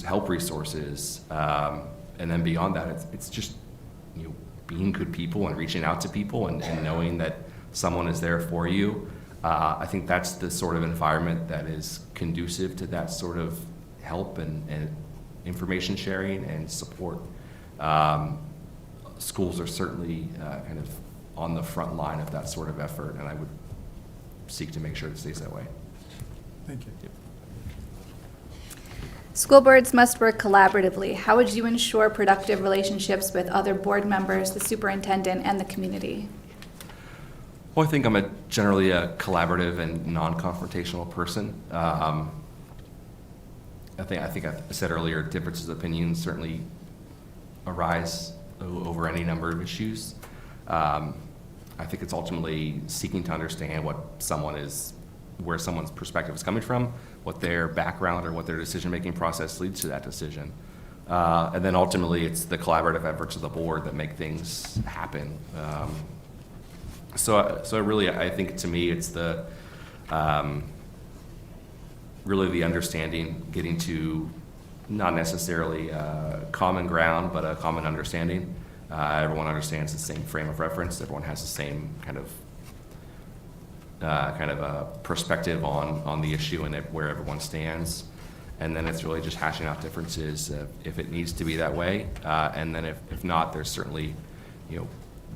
help resources, and then beyond that, it's just being good people and reaching out to people and knowing that someone is there for you. I think that's the sort of environment that is conducive to that sort of help and information sharing and support. Schools are certainly kind of on the front line of that sort of effort, and I would seek to make sure it stays that way. Thank you. Yep. School boards must work collaboratively. How would you ensure productive relationships with other board members, the superintendent, and the community? Well, I think I'm generally a collaborative and non-confrontational person. I think I said earlier, differences of opinion certainly arise over any number of issues. I think it's ultimately seeking to understand where someone's perspective is coming from, what their background or what their decision-making process leads to that decision. And then ultimately, it's the collaborative efforts of the board that make things happen. So really, I think to me, it's really the understanding, getting to not necessarily common ground, but a common understanding. Everyone understands the same frame of reference. Everyone has the same kind of a perspective on the issue and where everyone stands. And then it's really just hashing out differences if it needs to be that way. And then if not, there's certainly,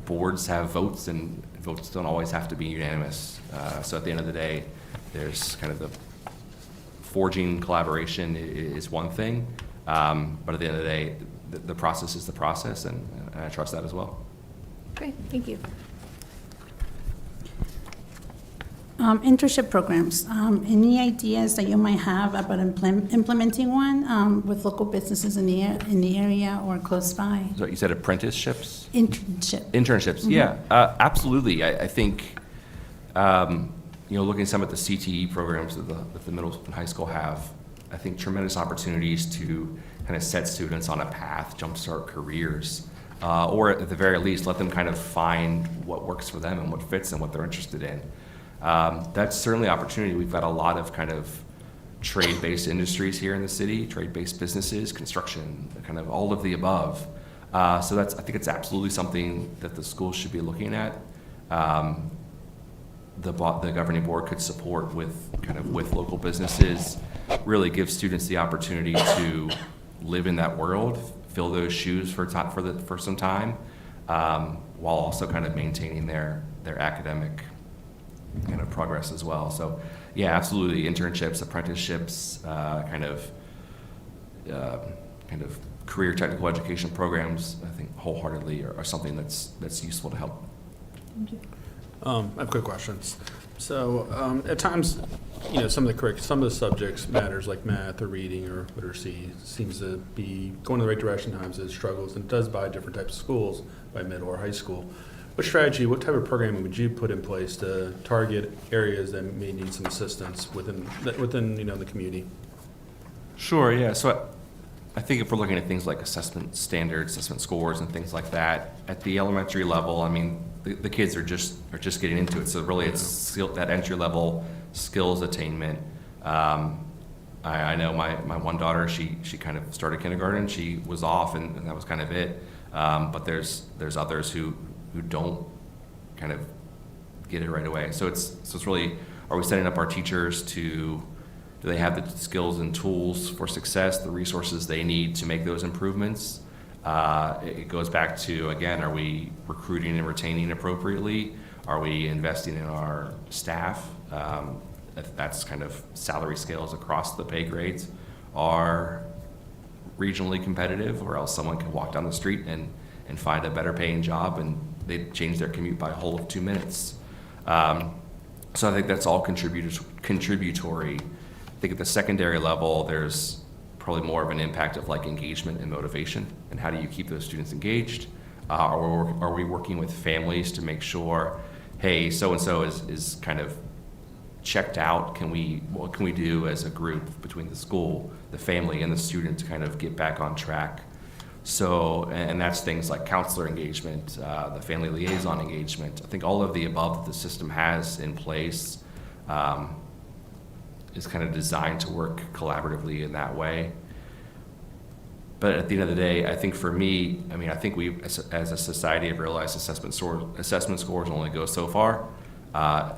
boards have votes, and votes don't always have to be unanimous. So at the end of the day, there's kind of the forging collaboration is one thing, but at the end of the day, the process is the process, and I trust that as well. Great, thank you. Internship programs, any ideas that you might have about implementing one with local businesses in the area or close by? So you said apprenticeships? Internships. Yeah, absolutely. I think, looking at some of the CTE programs that the middle and high school have, I think tremendous opportunities to kind of set students on a path, jumpstart careers, or at the very least, let them kind of find what works for them and what fits and what they're interested in. That's certainly an opportunity. We've got a lot of kind of trade-based industries here in the city, trade-based businesses, construction, kind of all of the above. So I think it's absolutely something that the schools should be looking at. The governing board could support with local businesses, really give students the opportunity to live in that world, fill those shoes for some time, while also kind of maintaining their academic kind of progress as well. So yeah, absolutely, internships, apprenticeships, kind of career technical education programs, I think wholeheartedly are something that's useful to help. Thank you. I have quick questions. So at times, some of the subjects matters like math or reading or literacy seems to be going in the right direction. Times it struggles, and it does by different types of schools, by middle or high school. What type of programming would you put in place to target areas that may need some assistance within the community? Sure, yeah. So I think if we're looking at things like assessment standards, assessment scores, and things like that, at the elementary level, I mean, the kids are just getting into it. So really, it's that entry level skills attainment. I know my one daughter, she kind of started kindergarten, she was off, and that was kind of it. But there's others who don't kind of get it right away. So it's really, are we setting up our teachers do they have the skills and tools for success, the resources they need to make those improvements? It goes back to, again, are we recruiting and retaining appropriately? Are we investing in our staff? That's kind of salary scales across the pay grades are regionally competitive, or else someone can walk down the street and find a better paying job and they change their commute by a whole of 2 minutes. So I think that's all contributory. I think at the secondary level, there's probably more of an impact of like engagement and motivation, and how do you keep those students engaged? Are we working with families to make sure, hey, so-and-so is kind of checked out, what can we do as a group between the school, the family, and the student to kind of get back on track? So, and that's things like counselor engagement, the family liaison engagement. I think all of the above that the system has in place is kind of designed to work collaboratively in that way. But at the end of the day, I think for me, I think we, as a society, have realized assessment scores only go so far. I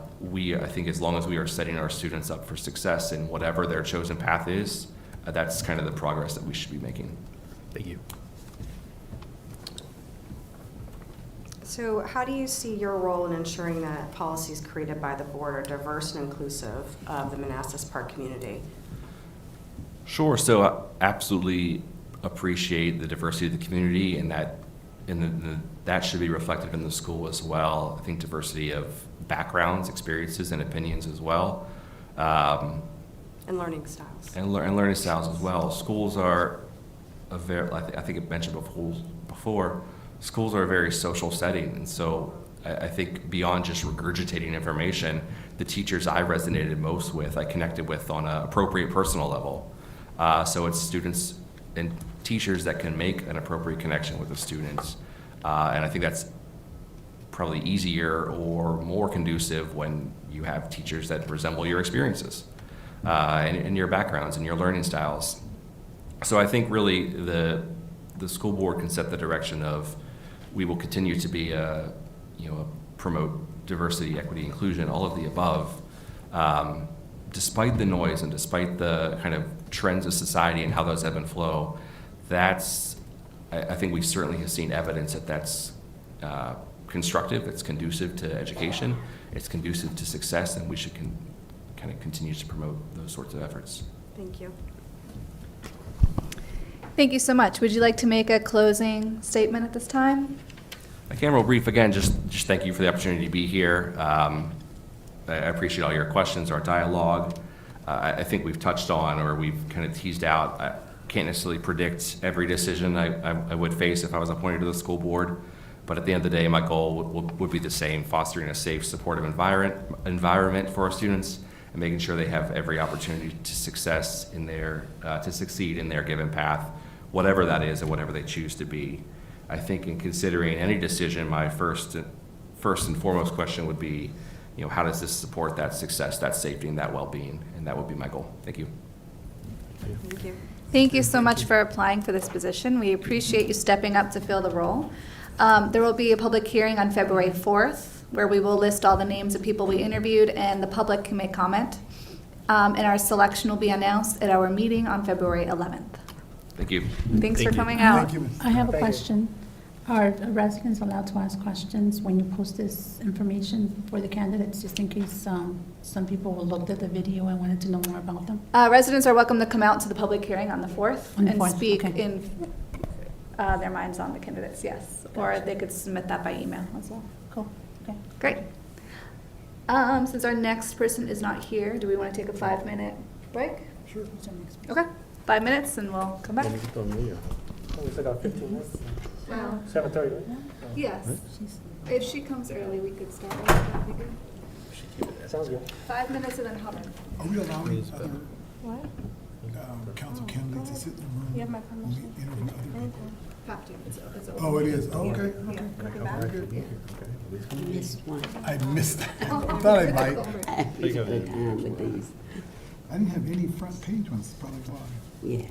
think as long as we are setting our students up for success in whatever their chosen path is, that's kind of the progress that we should be making. Thank you. So how do you see your role in ensuring that policies created by the board are diverse and inclusive of the Manassas Park community? Sure. So I absolutely appreciate the diversity of the community, and that should be reflected in the school as well. I think diversity of backgrounds, experiences, and opinions as well. And learning styles. And learning styles as well. Schools are I think it mentioned before, schools are a very social setting, and so I think beyond just regurgitating information, the teachers I resonated most with, I connected with on an appropriate personal level. So it's students and teachers that can make an appropriate connection with the students. And I think that's probably easier or more conducive when you have teachers that resemble your experiences and your backgrounds and your learning styles. So I think really the school board can set the direction of, we will continue to be promote diversity, equity, inclusion, all of the above, despite the noise and despite the kind of trends of society and how those ebb and flow. I think we certainly have seen evidence that that's constructive, it's conducive to education, it's conducive to success, and we should kind of continue to promote those sorts of efforts. Thank you. Thank you so much. Would you like to make a closing statement at this time? I can real brief. Again, just thank you for the opportunity to be here. I appreciate all your questions, our dialogue. I think we've touched on, or we've kind of teased out, I can't necessarily predict every decision I would face if I was appointed to the school board, but at the end of the day, my goal would be the same, fostering a safe, supportive environment for our students and making sure they have every opportunity to succeed in their given path, whatever that is and whatever they choose to be. I think in considering any decision, my first and foremost question would be, how does this support that success, that safety, and that well-being? And that would be my goal. Thank you. Thank you. Thank you so much for applying for this position. We appreciate you stepping up to fill the role. There will be a public hearing on February 4th, where we will list all the names of people we interviewed, and the public can make comment. And our selection will be announced at our meeting on February 11th. Thank you. Thanks for coming out. Thank you, Ms. I have a Thank you. question. Are residents allowed to ask questions when you post this information for the candidates, just in case some people looked at the video and wanted to know more about them? Residents are welcome to come out to the public hearing on the 4th On the and 4th, speak okay. in their minds on the candidates, yes. Or they could submit that by email as well. Cool, okay. Great. Since our next person is not here, do we want to take a 5-minute break? Sure. Okay, 5 minutes and we'll come back. We still got 15 minutes. Well, 7:30, right? yes. If she comes early, we could start. That'd be good. Sounds good. 5 minutes and then Hubbard. Are we allowing other What? council candidates to sit in the room? You have my when we permission. interview other people? Have to, it's open. Oh, it is, oh, okay, Yeah. okay. Back? Very good. Missed one. I missed that. I thought I might. I missed the time with these. I didn't have any front page ones, probably why. Yeah,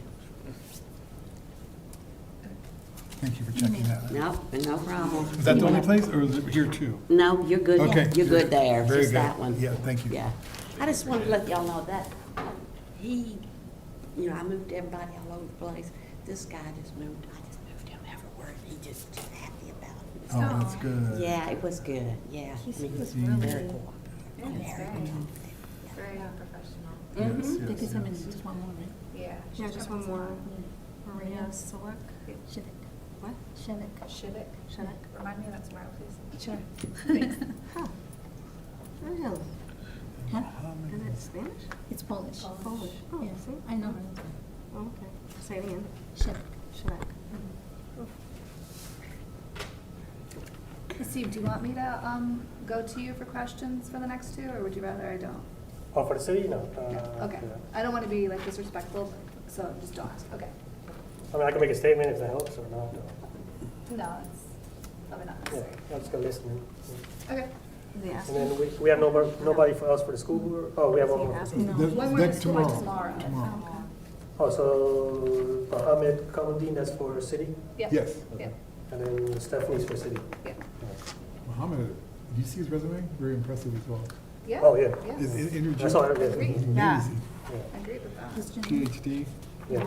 Thank you for checking that. no problem. Is that the only place, or is it here too? No, you're good. Okay. You're good there. Very Just good. that one. Yeah, thank you. Yeah. I just wanted to let y'all know that he, I moved everybody all over the place. This guy just moved. I just moved him everywhere. He just happy about it. Oh, that's good. Yeah, it was good. Yeah. He's I mean, was very really- cool. Yeah, he's Very very- cool. Very professional. Yes, yes, Because I'm in yes. just one more, right? Yeah. Yeah, just one more. Maria Silk. Shivik. What? Shivik. Shivik. Shivik. Remind me of that tomorrow, please. Sure. Huh. Really? Huh? And it's Spanish? It's Polish. Polish. Oh, Yes, see? I know her. Oh, okay. Say it again. Shivik. Shivak. Steve, do you want me to go to you for questions for the next two, or would you rather I don't? Oh, for the city? No. Okay. I don't want to be like disrespectful, so just don't ask. Okay. I mean, I can make a statement if that helps or not. No, it's probably not Yeah, necessary. I'm just gonna listen. Okay. Is he And asking? then we have nobody for us for the school board? Oh, we have one more. Asking? One more Next school board tomorrow. tomorrow. Oh, so Mohammed Kamaldeen, that's for city? Yeah. Yes. Yeah. And then Stephanie's for city? Yeah. Mohammed, do you see his resume? Very impressive as well. Yeah. Oh, yeah. Yeah. His energy. I saw it, yeah. Agreed. Amazing. Yeah. I agree with that. PhD. Yeah.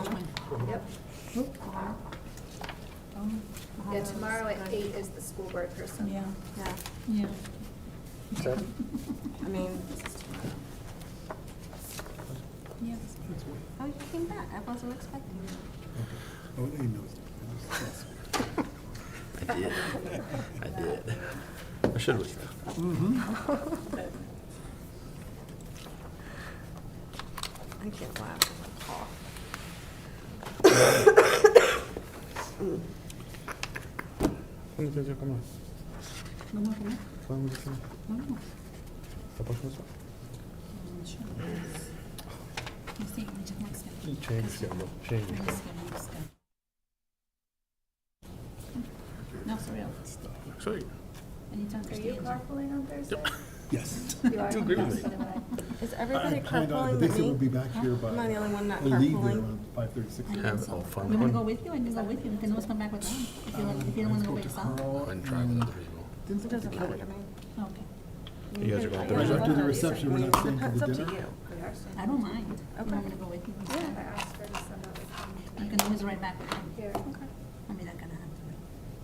Yep. Yeah, tomorrow at 8 is the school board person. Yeah, Yeah. yeah. So, I mean, Yes. oh, you came back. I wasn't expecting you. Oh, he knows. I did. I should have. I can't laugh with a cough. No more, no more? No more. Let's see, let me check my schedule. Change the schedule. Change the My schedule. schedule. No, for real. Sweet. Anytime Are Thursday. you carpooling on Thursday? Yes. You are? Do agree with Yes, me. so do I. Is everybody I planned on it, carpooling but they but said we'll be me? back here by. Am I the only one not we'll leave there carpooling? around 5:36. I Have think so. all fun. You wanna go with you? I can go with you. You can always come back with them. If you don't wanna go by yourself. And drive with other people. It doesn't matter to me. Okay. You guys are going Right to after the reception, we're not staying for It's the up to dinner. you. We are soon. I don't mind. You want me to go with you? I asked her to send out the You can always ride back with them. Here. I mean, that kind of have to.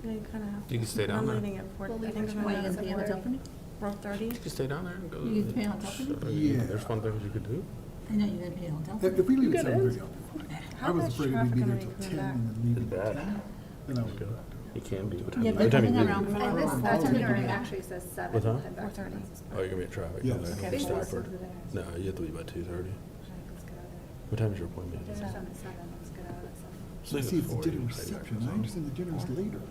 Yeah, you kind of have to. You can stay down I'm there. leaving at 4, We'll I leave think at I'm Why, you gonna gonna pay a hotel for me? 4:30. You can stay down there and go. You can pay a hotel for me? Yeah. There's fun things you could do. I know you're gonna pay a hotel. If we leave at 7:30, I'll be fine. I How was much afraid we'd traffic be are there we till coming 10 back? and then leave It's at bad. 10. Then I would go. He can be. What time Yeah, what they're time you coming leaving? around. And this Oh, itinerary actually says What 7. time? and back to 4:30. Oh, you're gonna be in traffic. Yes. Okay. Okay. Stafford. No, you have to leave by 2:30. What time is your appointment? Let's see, it's a dinner reception. I understand the dinner is later.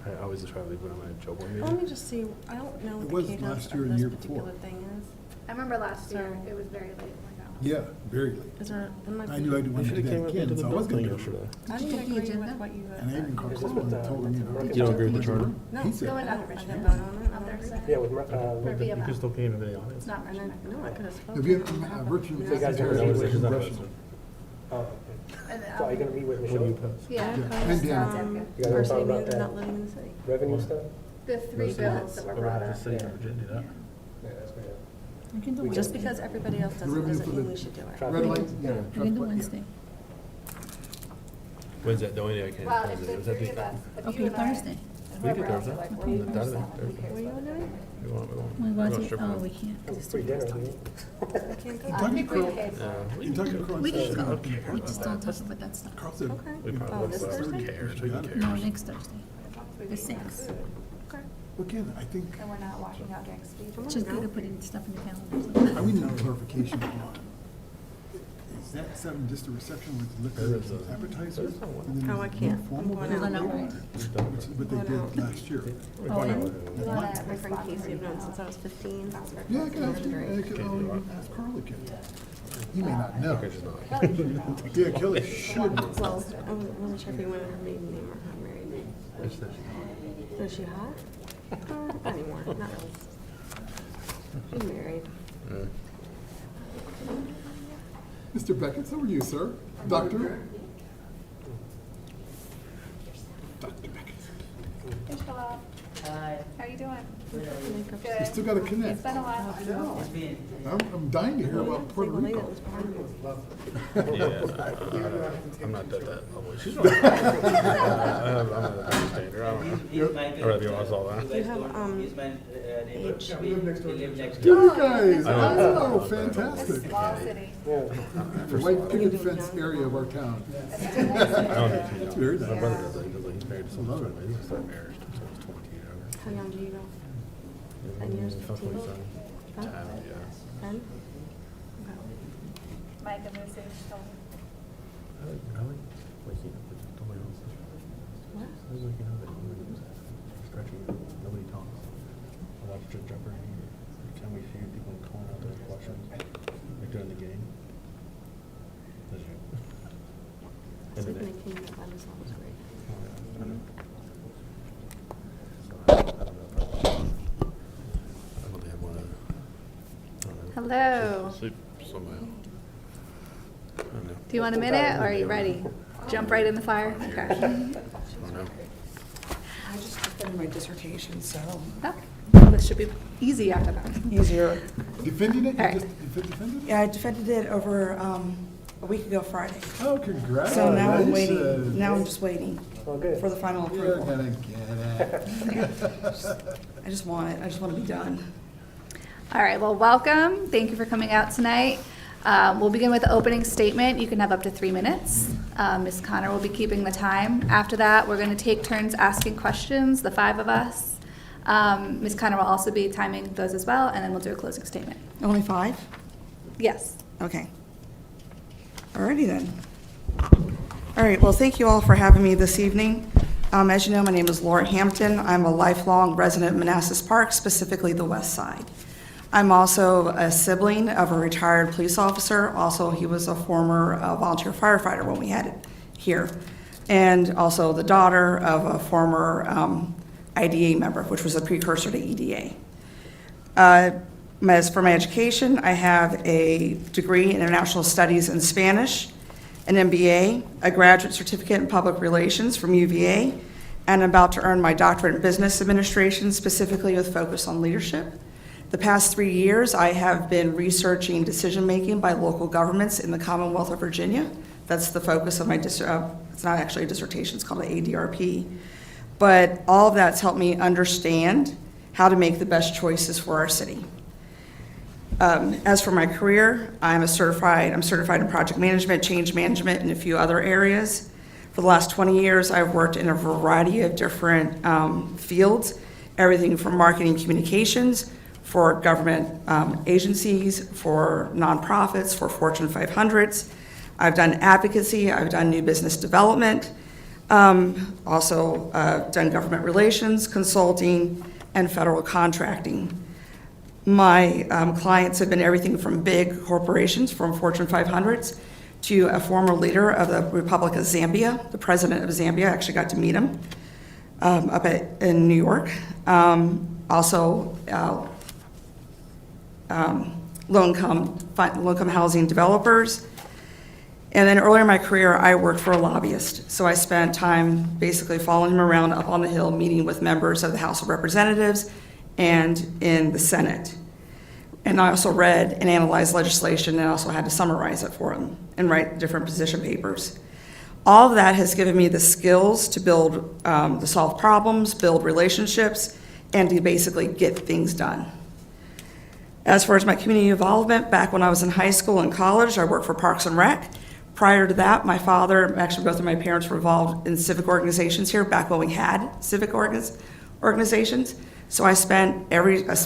I always just try to leave when I'm at a job board Let meeting. me just see, I don't know It what was the cadence last year of and the this year particular before. thing is. I remember last year, So- it was very late. Yeah, very late. Is there, it might I be. knew I didn't You want to should do have came that up again, into the so I was building going to do it. yesterday. I Did you didn't get the agree agenda? with what you And I even called Is this Paul with, and told him, you know. You don't agree with the charter? No. He said, Go in I under didn't vote on it. on Thursday. Yeah, with, For You VML. can still pay him if any on it. It's not And I, Richmond. no, I could have spoken. have you on behalf of virtual? the So you guys Manassas are County. meeting with Virtual. Oh, okay. And, So are you gonna meet with Michelle? Yeah. And Because, Dan. You guys wanna first talk name about ended that? not living in the city. Revenue stuff? The 3 bills that were brought up. City of Virginia, that. Yeah, that's great. We can do Just Wednesday. because everybody else does it revenue doesn't for mean the we should do it. traffic. Red lights, yeah. We can do traffic light, yeah. Wednesday. When's that? The only day I can't. Well, is if it- the is that 3 the- of us, if Okay, you and I, Thursday. We could whoever else, Thursday. like, Okay. we're Thursday. Thursday. Thursday. What are you all doing? We want- we want- We we want want to, strip oh, club. we can't. It's free dinner, do you? I can't go. I think we paid Yeah, for it. Kentucky Cross. We can go. Okay. We just don't talk about that stuff. Carl said, Okay. We probably Oh, won't this start. Who Thursday? cares? Who cares? No, next Thursday, the 6th. again, I think, And we're not washing out during speed. Just good at putting stuff in the calendar. I would need clarification on, is that something just a reception with liquor There is a- appetizers? and then Oh, I there's can't. no formal I'm going Hold on, dinner? no, right. Which is what they did last year. Oh, and You wanna My friend respond to Casey, I've known the since I was 15. Yeah, I can ask you, I could, I'll ask Carl again. He may not know. Okay, she's not. Yeah, Kelly should. know. Well, I wasn't sure if he wanted her maiden name or her married name. It's that- Is she hot? Not anymore, not really. She's married. Mr. Beckett, how are you, sir? Doctor? Dr. Beckett. Hey, Shalom. Hi. How you doing? You Good. still gotta It's connect. been a while. I'm dying to hear about Puerto Single lady Rico. that was born here. Yeah, I'm not that level. She's right. I'm not a bystander. I don't know. I'd rather be honest all that. Do you have, age? You guys, oh, fantastic. Law City. The white picket fence area of our town. I don't need to. That's very My nice. brother does it. He does it. He's married to someone. So he's gonna start marriage. So he's 28 How young do you go? 10 years, 15? 27. Huh? 10, yeah. 10? Mike, I'm gonna say Shalom. I like waking up with nobody else. What? I like waking up and nobody is stretching. Nobody talks. I watch Jeopardy. Every time we hear people calling out their questions, like during the game. That's you. And Sleeping then in King by myself was great. I know. So I don't know if I don't have one. I don't know. Hello. Sleep somehow. I don't know. Do you want a minute, or are you ready? Jump right in the fire? Okay. I don't know. I just defended my dissertation, so Oh, well, this should be easy after that. easier. Defending it? All right. You just defended it? Yeah, I defended it over a week ago Friday. Oh, congrats. So now I'm waiting, now I'm just waiting Oh, good. for the final You're approval. gonna get it. I just want it, I just want to be done. All right, well, welcome. Thank you for coming out tonight. We'll begin with the opening statement. You can have up to 3 minutes. Ms. Connor will be keeping the time. After that, we're going to take turns asking questions, the 5 of us. Ms. Connor will also be timing those as well, and then we'll do a closing statement. Only 5? Yes. Okay. Alrighty then. All right, well, thank you all for having me this evening. As you know, my name is Laura Hampton. I'm a lifelong resident of Manassas Park, specifically the west side. I'm also a sibling of a retired police officer. Also, he was a former volunteer firefighter when we had it here. And also the daughter of a former IDA member, which was a precursor to EDA. As for my education, I have a degree in international studies in Spanish, an MBA, a graduate certificate in public relations from UVA, and I'm about to earn my doctorate in business administration, specifically with focus on leadership. The past 3 years, I have been researching decision-making by local governments in the Commonwealth of Virginia. That's the focus of my, it's not actually a dissertation, it's called an ADRP. But all of that's helped me understand how to make the best choices for our city. As for my career, I'm certified in project management, change management, and a few other areas. For the last 20 years, I've worked in a variety of different fields, everything from marketing communications, for government agencies, for nonprofits, for Fortune 500s. I've done advocacy, I've done new business development, also done government relations, consulting, and federal contracting. My clients have been everything from big corporations, from Fortune 500s, to a former leader of the Republic of Zambia, the president of Zambia. I actually got to meet him in New York. Also, low-income housing developers. And then earlier in my career, I worked for a lobbyist. So I spent time basically following him around up on the Hill, meeting with members of the House of Representatives and in the Senate. And I also read and analyzed legislation and also had to summarize it for him and write different position papers. All of that has given me the skills to to solve problems, build relationships, and to basically get things done. As far as my community involvement, back when I was in high school and college, I worked for Parks and Rec. Prior to that, my father, actually both of my parents were involved in civic organizations here back when we had civic organizations. So I spent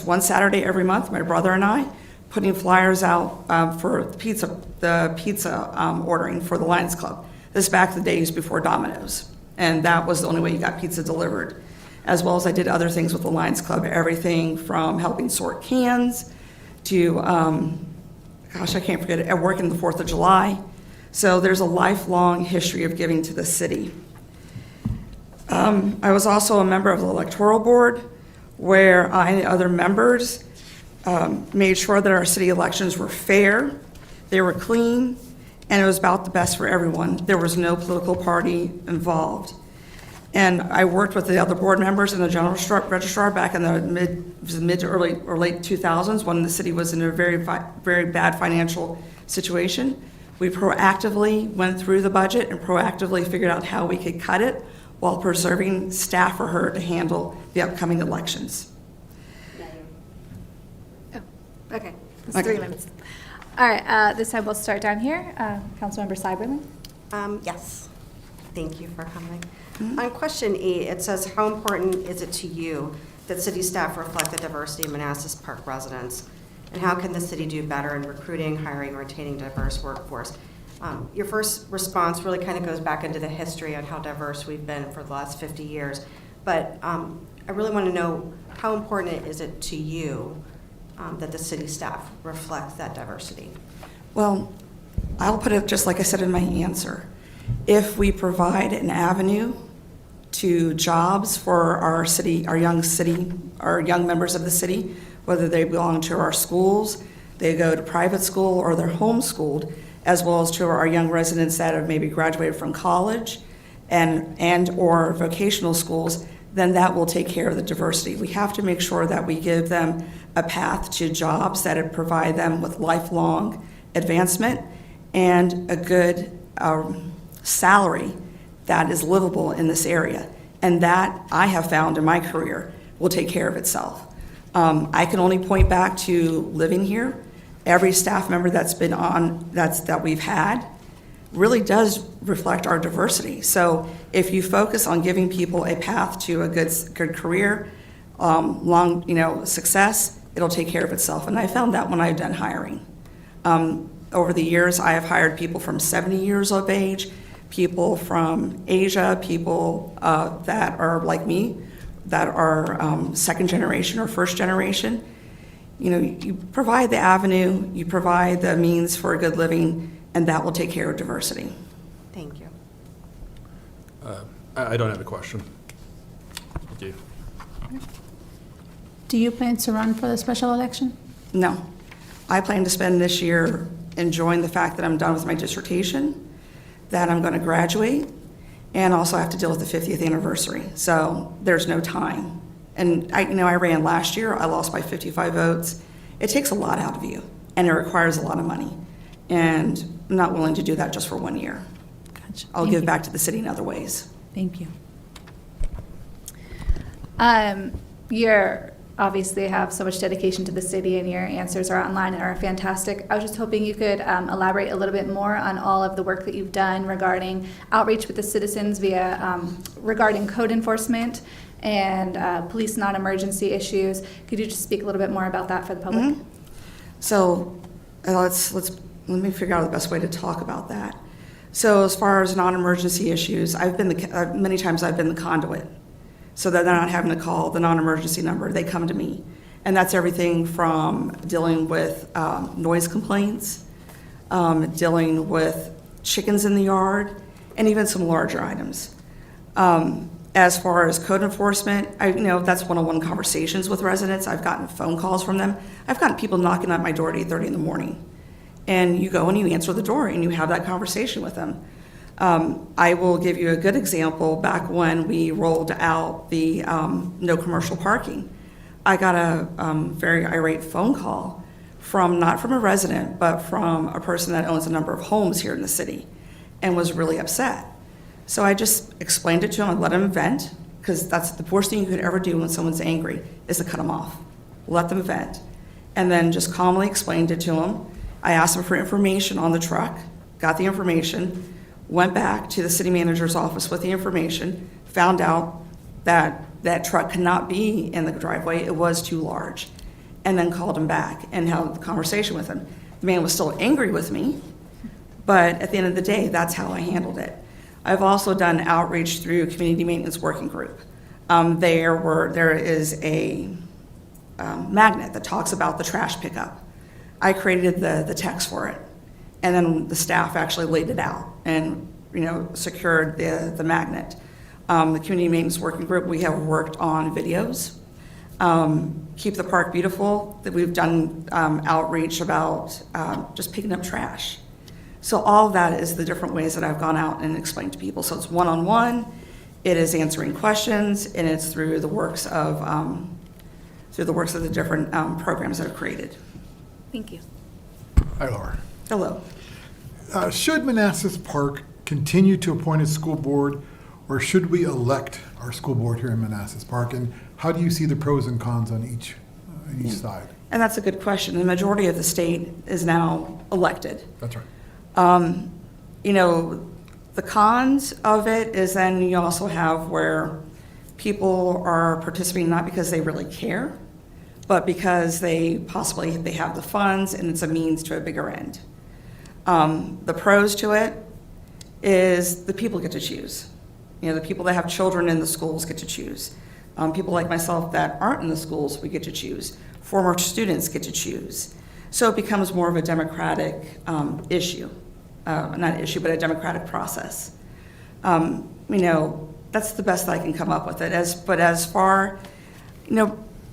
one Saturday every month, my brother and I, putting flyers out for the pizza ordering for the Lions Club. This is back in the days before Domino's, and that was the only way you got pizza delivered. As well as I did other things with the Lions Club, everything from helping sort cans to, I can't forget it, working the 4th of July. So there's a lifelong history of giving to the city. I was also a member of the electoral board, where I and the other members made sure that our city elections were fair, they were clean, and it was about the best for everyone. There was no political party involved. And I worked with the other board members and the general registrar back in the mid to early or late 2000s when the city was in a very bad financial situation. We proactively went through the budget and proactively figured out how we could cut it while preserving staff for her to handle the upcoming elections. Oh, okay. It's Okay. 3 minutes. All right, this time we'll start down here. Councilmember Seiberling. Yes, thank you for coming. On question 8, it says, how important is it to you that city staff reflect the diversity of Manassas Park residents? And how can the city do better in recruiting, hiring, or retaining diverse workforce? Your first response really kind of goes back into the history on how diverse we've been for the last 50 years. But I really want to know, how important is it to you that the city staff reflect that diversity? Well, I'll put it just like I said in my answer. If we provide an avenue to jobs for our young members of the city, whether they belong to our schools, they go to private school, or they're homeschooled, as well as to our young residents that have maybe graduated from college and or vocational schools, then that will take care of the diversity. We have to make sure that we give them a path to jobs that provide them with lifelong advancement and a good salary that is livable in this area. And that, I have found in my career, will take care of itself. I can only point back to living here. Every staff member that's been on, that we've had, really does reflect our diversity. So if you focus on giving people a path to a good career, success, it'll take care of itself. And I found that when I've done hiring. Over the years, I have hired people from 70 years of age, people from Asia, people that are like me, that are second generation or first generation. You provide the avenue, you provide the means for a good living, and that will take care of diversity. Thank you. I don't have a question. Thank you. Do you plan to run for the special election? No. I plan to spend this year enjoying the fact that I'm done with my dissertation, that I'm going to graduate, and also have to deal with the 50th anniversary. So there's no time. And I ran last year. I lost by 55 votes. It takes a lot out of you, and it requires a lot of money. And I'm not willing to do that just for 1 year. Gotcha. I'll Thank give you. back to the city in other ways. Thank you. Your obviously have so much dedication to the city, and your answers are online and are fantastic. I was just hoping you could elaborate a little bit more on all of the work that you've done regarding outreach with the citizens via regarding code enforcement and police non-emergency issues. Could you just speak a little bit more about that for the public? Mhm. So let me figure out the best way to talk about that. So as far as non-emergency issues, many times I've been the conduit, so that they're not having to call the non-emergency number. They come to me, and that's everything from dealing with noise complaints, dealing with chickens in the yard, and even some larger items. As far as code enforcement, that's one-on-one conversations with residents. I've gotten phone calls from them. I've gotten people knocking at my door at 8:30 in the morning. And you go and you answer the door and you have that conversation with them. I will give you a good example. Back when we rolled out the no commercial parking, I got a very irate phone call not from a resident, but from a person that owns a number of homes here in the city and was really upset. So I just explained it to him. I let him vent, because that's the worst thing you could ever do when someone's angry, is to cut them off. Let them vent. And then just calmly explained it to him. I asked him for information on the truck, got the information, went back to the city manager's office with the information, found out that that truck could not be in the driveway, it was too large, and then called him back and held the conversation with him. The man was still angry with me, but at the end of the day, that's how I handled it. I've also done outreach through Community Maintenance Working Group. There is a magnet that talks about the trash pickup. I created the text for it, and then the staff actually laid it out and secured the magnet. The Community Maintenance Working Group, we have worked on videos. Keep the Park Beautiful, that we've done outreach about just picking up trash. So all of that is the different ways that I've gone out and explained to people. So it's one-on-one, it is answering questions, and it's through the works of the different programs that are created. Thank you. Hi, Laura. Hello. Should Manassas Park continue to appoint a school board, or should we elect our school board here in Manassas Park? And how do you see the pros and cons on each side? And that's a good question. The majority of the state is now elected. That's right. The cons of it is then you also have where people are participating not because they really care, but because they have the funds and it's a means to a bigger end. The pros to it is the people get to choose. The people that have children in the schools get to choose. People like myself that aren't in the schools, we get to choose. Former students get to choose. So it becomes more of a democratic issue. Not issue, but a democratic process. That's the best I can come up with it. But as far,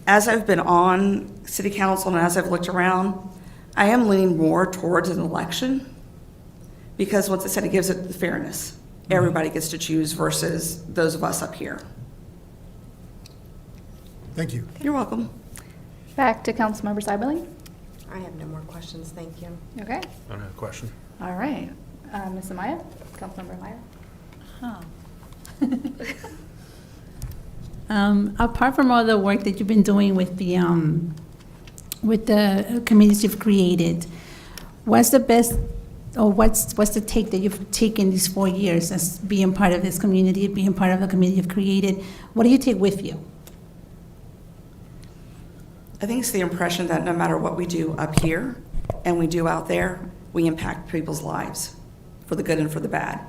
as I've been on city council and as I've looked around, I am leaning more towards an election, because once I said, it gives it the fairness. Everybody gets to choose versus those of us up here. Thank you. You're welcome. Back to Councilmember Seiberling. I have no more questions, thank you. Okay. I don't have a question. All right. Ms. Amaya? Councilmember Amaya? Apart from all the work that you've been doing with the committees you've created, what's the best, or what's the take that you've taken these 4 years as being part of this community, being part of the community you've created? What do you take with you? I think it's the impression that no matter what we do up here and we do out there, we impact people's lives for the good and for the bad.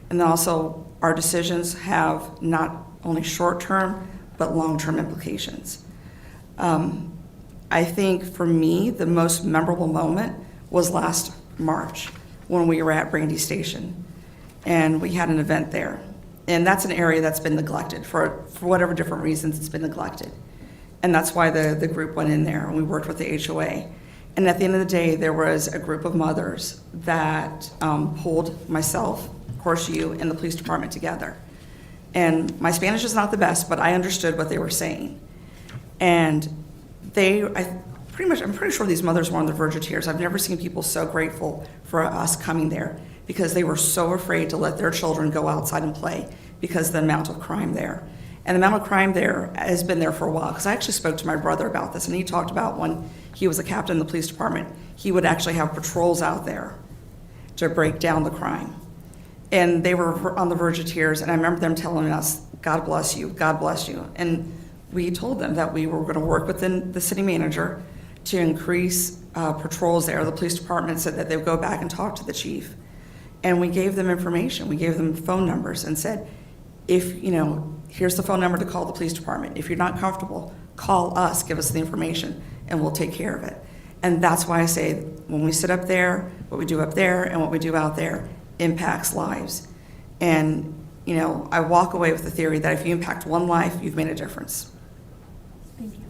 And then also our decisions have not only short-term, but long-term implications. I think for me, the most memorable moment was last March when we were at Brandy Station and we had an event there. And that's an area that's been neglected for whatever different reasons it's been neglected. And that's why the group went in there and we worked with the HOA. And at the end of the day, there was a group of mothers that pulled myself, of course you, and the police department together. And my Spanish is not the best, but I understood what they were saying. And I'm pretty sure these mothers were on the verge of tears. I've never seen people so grateful for us coming there, because they were so afraid to let their children go outside and play because of the amount of crime there. And the amount of crime there has been there for a while, because I actually spoke to my brother about this, and he talked about when he was a captain in the police department, he would actually have patrols out there to break down the crime. And they were on the verge of tears, and I remember them telling us, God bless you, God bless you. And we told them that we were going to work with the city manager to increase patrols there. The police department said that they would go back and talk to the chief. And we gave them information. We gave them phone numbers and said, here's the phone number to call the police department. If you're not comfortable, call us, give us the information, and we'll take care of it. And that's why I say, when we sit up there, what we do up there and what we do out there impacts lives. And, I walk away with the theory that if you impact one life, you've made a difference. Thank you.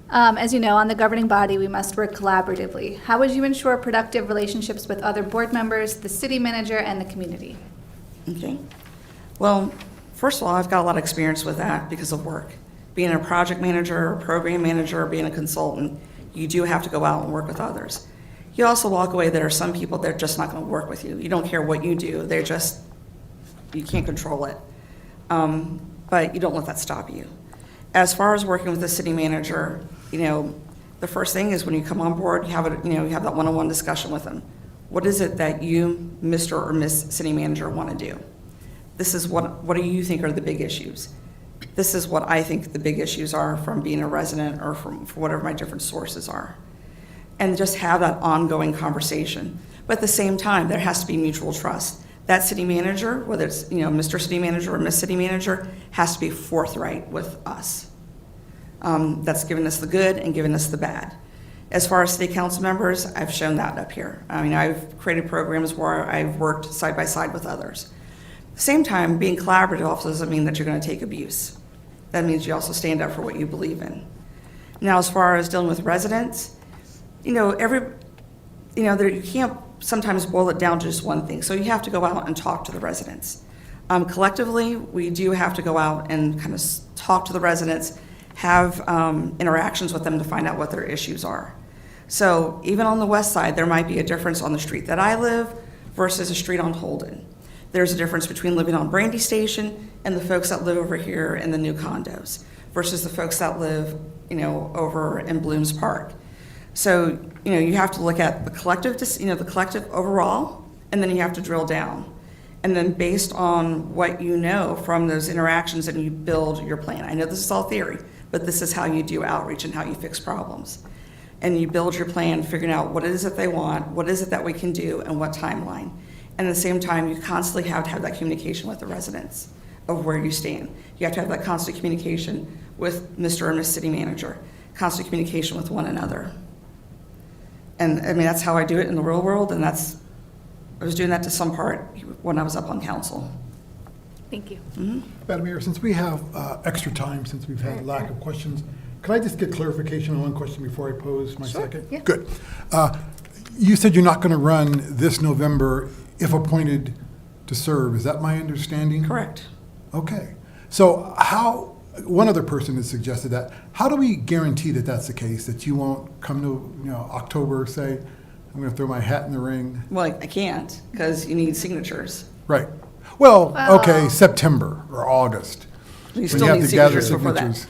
As you know, on the governing body, we must work collaboratively. How would you ensure productive relationships with other board members, the city manager, and the community? Okay. Well, first of all, I've got a lot of experience with that because of work. Being a project manager, program manager, being a consultant, you do have to go out and work with others. You also walk away, there are some people that are just not going to work with you. You don't care what you do. You can't control it. But you don't let that stop you. As far as working with the city manager, the first thing is when you come on board, you have that one-on-one discussion with them. What is it that you, Mr. or Miss City Manager, want to do? This is what do you think are the big issues? This is what I think the big issues are from being a resident or from whatever my different sources are. And just have that ongoing conversation. But at the same time, there has to be mutual trust. That city manager, whether it's Mr. City Manager or Miss City Manager, has to be forthright with us. That's giving us the good and giving us the bad. As far as city council members, I've shown that up here. I've created programs where I've worked side by side with others. At the same time, being collaborative also doesn't mean that you're going to take abuse. That means you also stand up for what you believe in. Now, as far as dealing with residents, you can't sometimes boil it down to just one thing. So you have to go out and talk to the residents. Collectively, we do have to go out and kind of talk to the residents, have interactions with them to find out what their issues are. So even on the west side, there might be a difference on the street that I live versus a street on Holden. There's a difference between living on Brandy Station and the folks that live over here in the new condos versus the folks that live, over in Blooms Park. So, you have to look at the collective, the collective overall, and then you have to drill down. And then based on what you know from those interactions, and you build your plan. I know this is all theory, but this is how you do outreach and how you fix problems. And you build your plan, figuring out what it is that they want, what is it that we can do, and what timeline. And at the same time, you constantly have to have that communication with the residents of where you stand. You have to have that constant communication with Mr. or Miss City Manager, constant communication with one another. And that's how I do it in the real world, and I was doing that to some part when I was up on council. Thank you. Mm-hmm. Madam Mayor, since we have extra time, since we've had a lack of questions, can I just get clarification on one question before I pose my second? Yeah. Good. You said you're not going to run this November if appointed to serve. Is that my understanding? Correct. Okay. So one other person has suggested that. How do we guarantee that that's the case, that you won't come to October, say, I'm going to throw my hat in the ring? Well, I can't, because you need signatures. Right. Well, okay, September or August. You when still have need to gather signatures before that.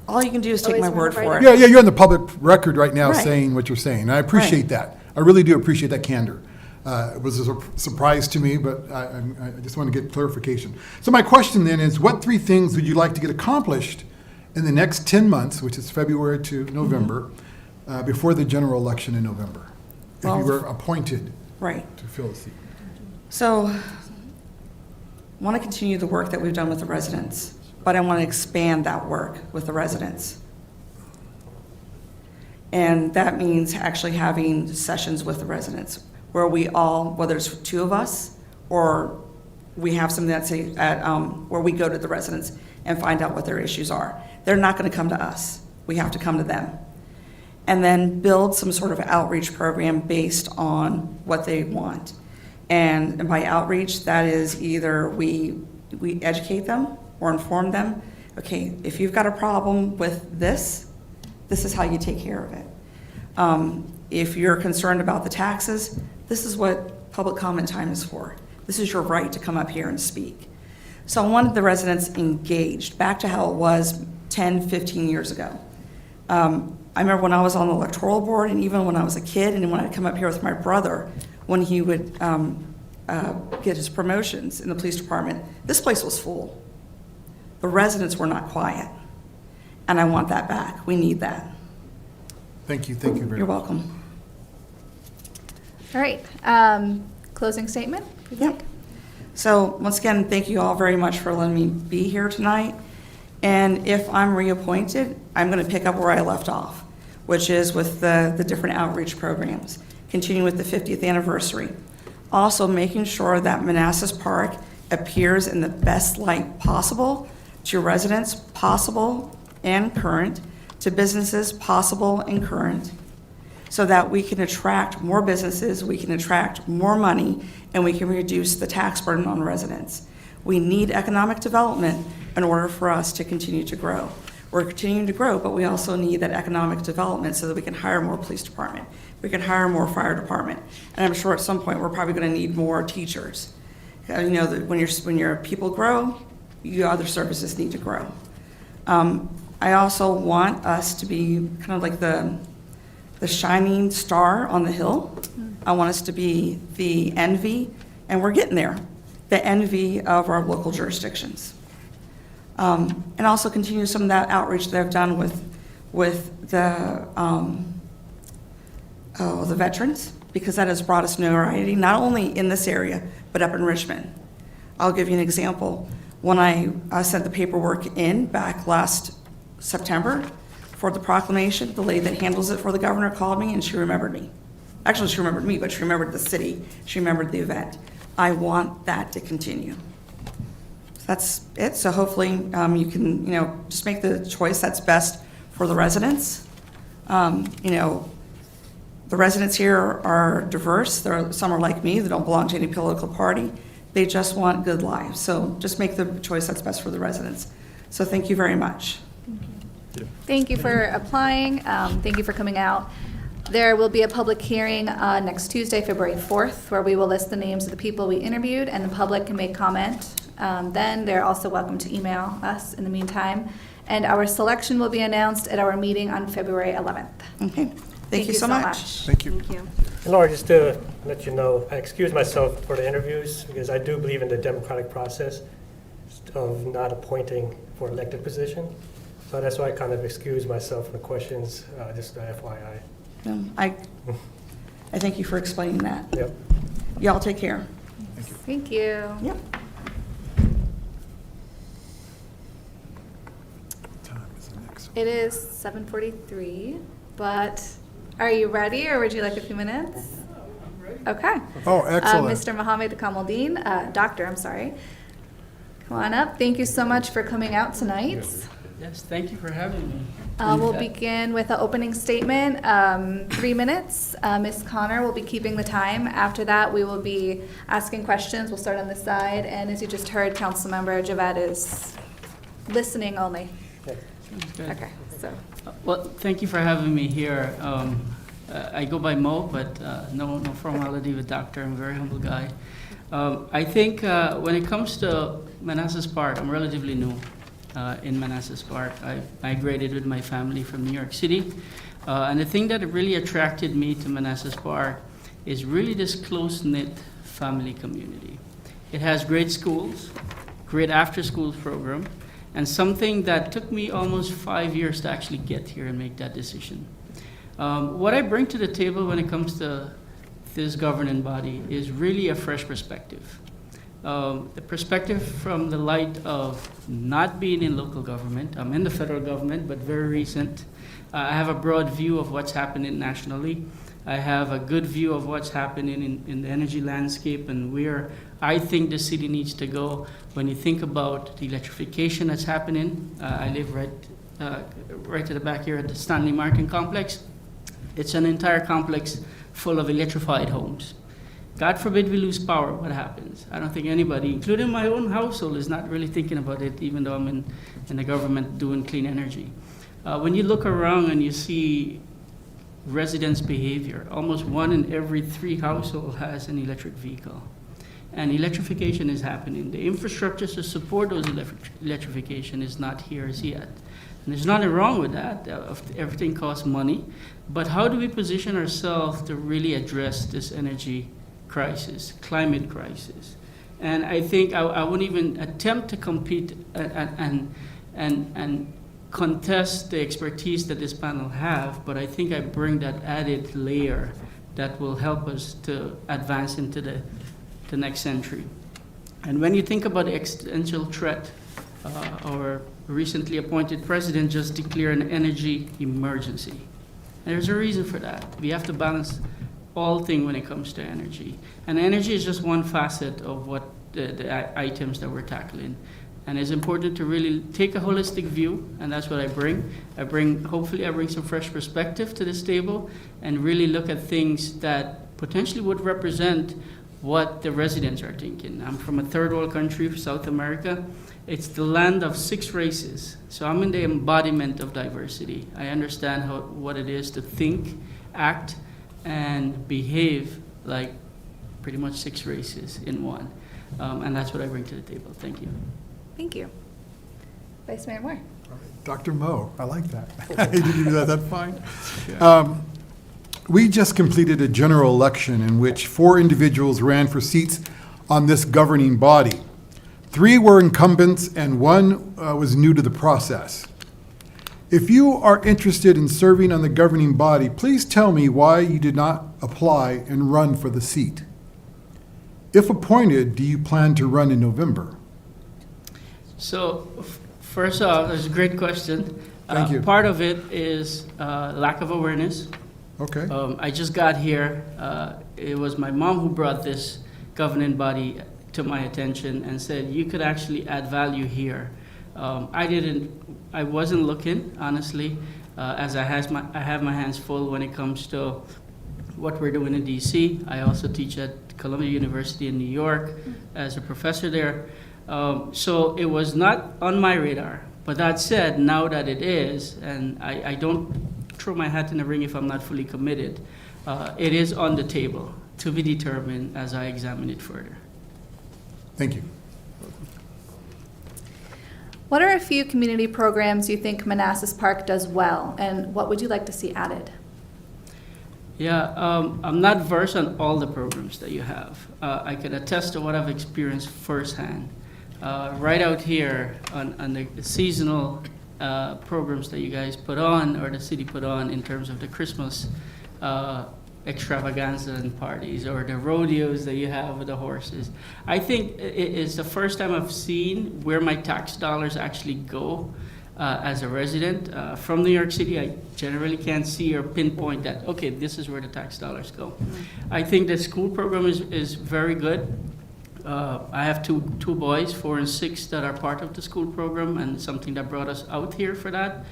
All you can do is take my word for it. Yeah, you're on the public record right now Right. saying what you're saying. And I appreciate that. I really do appreciate that candor. It was a surprise to me, but I just want to get clarification. So my question then is, what 3 things would you like to get accomplished in the next 10 months, which is February to November, before the general election in November, if Well, you were appointed Right. to fill the seat? So, I want to continue the work that we've done with the residents, but I want to expand that work with the residents. And that means actually having sessions with the residents where we all, whether it's 2 of us or we have something that's where we go to the residents and find out what their issues are. They're not going to come to us. We have to come to them. And then build some sort of outreach program based on what they want. And by outreach, that is either we educate them or inform them, okay, if you've got a problem with this is how you take care of it. If you're concerned about the taxes, this is what public comment time is for. This is your right to come up here and speak. So I wanted the residents engaged, back to how it was 10, 15 years ago. I remember when I was on the electoral board, and even when I was a kid, and when I'd come up here with my brother, when he would get his promotions in the police department, this place was full. The residents were not quiet, and I want that back. We need that. Thank you very much. You're welcome. All right, closing statement? Yep. So once again, thank you all very much for letting me be here tonight. And if I'm reappointed, I'm going to pick up where I left off, which is with the different outreach programs, continuing with the 50th anniversary. Also making sure that Manassas Park appears in the best light possible to residents, possible and current, to businesses, possible and current, so that we can attract more businesses, we can attract more money, and we can reduce the tax burden on residents. We need economic development in order for us to continue to grow. We're continuing to grow, but we also need that economic development so that we can hire more police department, we can hire more fire department, and I'm sure at some point we're probably going to need more teachers. You know that when your people grow, your other services need to grow. I also want us to be kind of like the shining star on the hill. I want us to be the envy, and we're getting there, the envy of our local jurisdictions. And also continue some of that outreach that I've done with the veterans, because that has brought us notoriety, not only in this area, but up in Richmond. I'll give you an example. When I sent the paperwork in back last September for the proclamation, the lady that handles it for the governor called me and she remembered me. Actually, she remembered me, but she remembered the city. She remembered the event. I want that to continue. That's it. So hopefully you can, just make the choice that's best for the residents. The residents here are diverse. Some are like me. They don't belong to any political party. They just want good lives. So just make the choice that's best for the residents. So thank you very much. Thank you for applying. Thank you for coming out. There will be a public hearing next Tuesday, February 4th, where we will list the names of the people we interviewed, and the public can make comment. Then they're also welcome to email us in the meantime. And our selection will be announced at our meeting on February 11th. Okay. Thank you so much. Thank you. Thank you. And Laura, just to let you know, I excuse myself for the interviews because I do believe in the democratic process of not appointing for elected position. So that's why I kind of excuse myself from the questions, just FYI. I thank you for explaining that. Yep. Y'all take care. Thank you. Yep. It is 7:43, but are you ready, or would you like a few minutes? Okay. Oh, excellent. Mr. Mohammed Kamaldeen, doctor, I'm sorry. Come on up. Thank you so much for coming out tonight. Yes, thank you for having me. We'll begin with an opening statement, 3 minutes. Ms. Connor will be keeping the time. After that, we will be asking questions. We'll start on this side, and as you just heard, Councilmember Javed is listening only. Okay, so. Well, thank you for having me here. I go by Mo, but no formality with doctor. I'm a very humble guy. I think when it comes to Manassas Park, I'm relatively new in Manassas Park. I migrated with my family from New York City. And the thing that really attracted me to Manassas Park is really this close-knit family community. It has great schools, great after-school program, and something that took me almost 5 years to actually get here and make that decision. What I bring to the table when it comes to this governing body is really a fresh perspective. The perspective from the light of not being in local government. I'm in the federal government, but very recent. I have a broad view of what's happening nationally. I have a good view of what's happening in the energy landscape and where I think the city needs to go. When you think about the electrification that's happening, I live right to the back here at the Stanley Martin Complex. It's an entire complex full of electrified homes. God forbid we lose power, what happens? I don't think anybody, including my own household, is not really thinking about it, even though I'm in the government doing clean energy. When you look around and you see residents' behavior, almost 1 in every 3 households has an electric vehicle. and electrification is happening. The infrastructure to support those electrification is not here as yet. And there's nothing wrong with that. Everything costs money. But how do we position ourselves to really address this energy crisis, climate crisis? And I think I wouldn't even attempt to compete and contest the expertise that this panel have, but I think I bring that added layer that will help us to advance into the next century. And when you think about the existential threat, our recently appointed president just declared an energy emergency. And there's a reason for that. We have to balance all things when it comes to energy. And energy is just one facet of what the items that we're tackling. And it's important to really take a holistic view, and that's what I bring. Hopefully I bring some fresh perspective to this table and really look at things that potentially would represent what the residents are thinking. I'm from a third world country, South America. It's the land of 6 races. So I'm in the embodiment of diversity. I understand what it is to think, act, and behave like pretty much 6 races in one. And that's what I bring to the table. Thank you. Thank you. Vice Mayor Moore. Dr. Mo, I like that. Did you do that fine? We just completed a general election in which 4 individuals ran for seats on this governing body. 3 were incumbents and 1 was new to the process. If you are interested in serving on the governing body, please tell me why you did not apply and run for the seat. If appointed, do you plan to run in November? So, first off, that's a great question. Thank you. Part of it is lack of awareness. Okay. I just got here. It was my mom who brought this governing body to my attention and said, you could actually add value here. I wasn't looking, honestly, as I have my hands full when it comes to what we're doing in DC. I also teach at Columbia University in New York as a professor there. So it was not on my radar. But that said, now that it is, and I don't throw my hat in the ring if I'm not fully committed, it is on the table to be determined as I examine it further. Thank you. What are a few community programs you think Manassas Park does well, and what would you like to see added? Yeah, I'm not versed on all the programs that you have. I can attest to what I've experienced firsthand. Right out here on the seasonal programs that you guys put on, or the city put on in terms of the Christmas extravaganza and parties, or the rodeos that you have with the horses. I think it's the first time I've seen where my tax dollars actually go as a resident. From New York City, I generally can't see or pinpoint that, okay, this is where the tax dollars go. I think the school program is very good. I have two boys, 4 and 6, that are part of the school program, and something that brought us out here for that.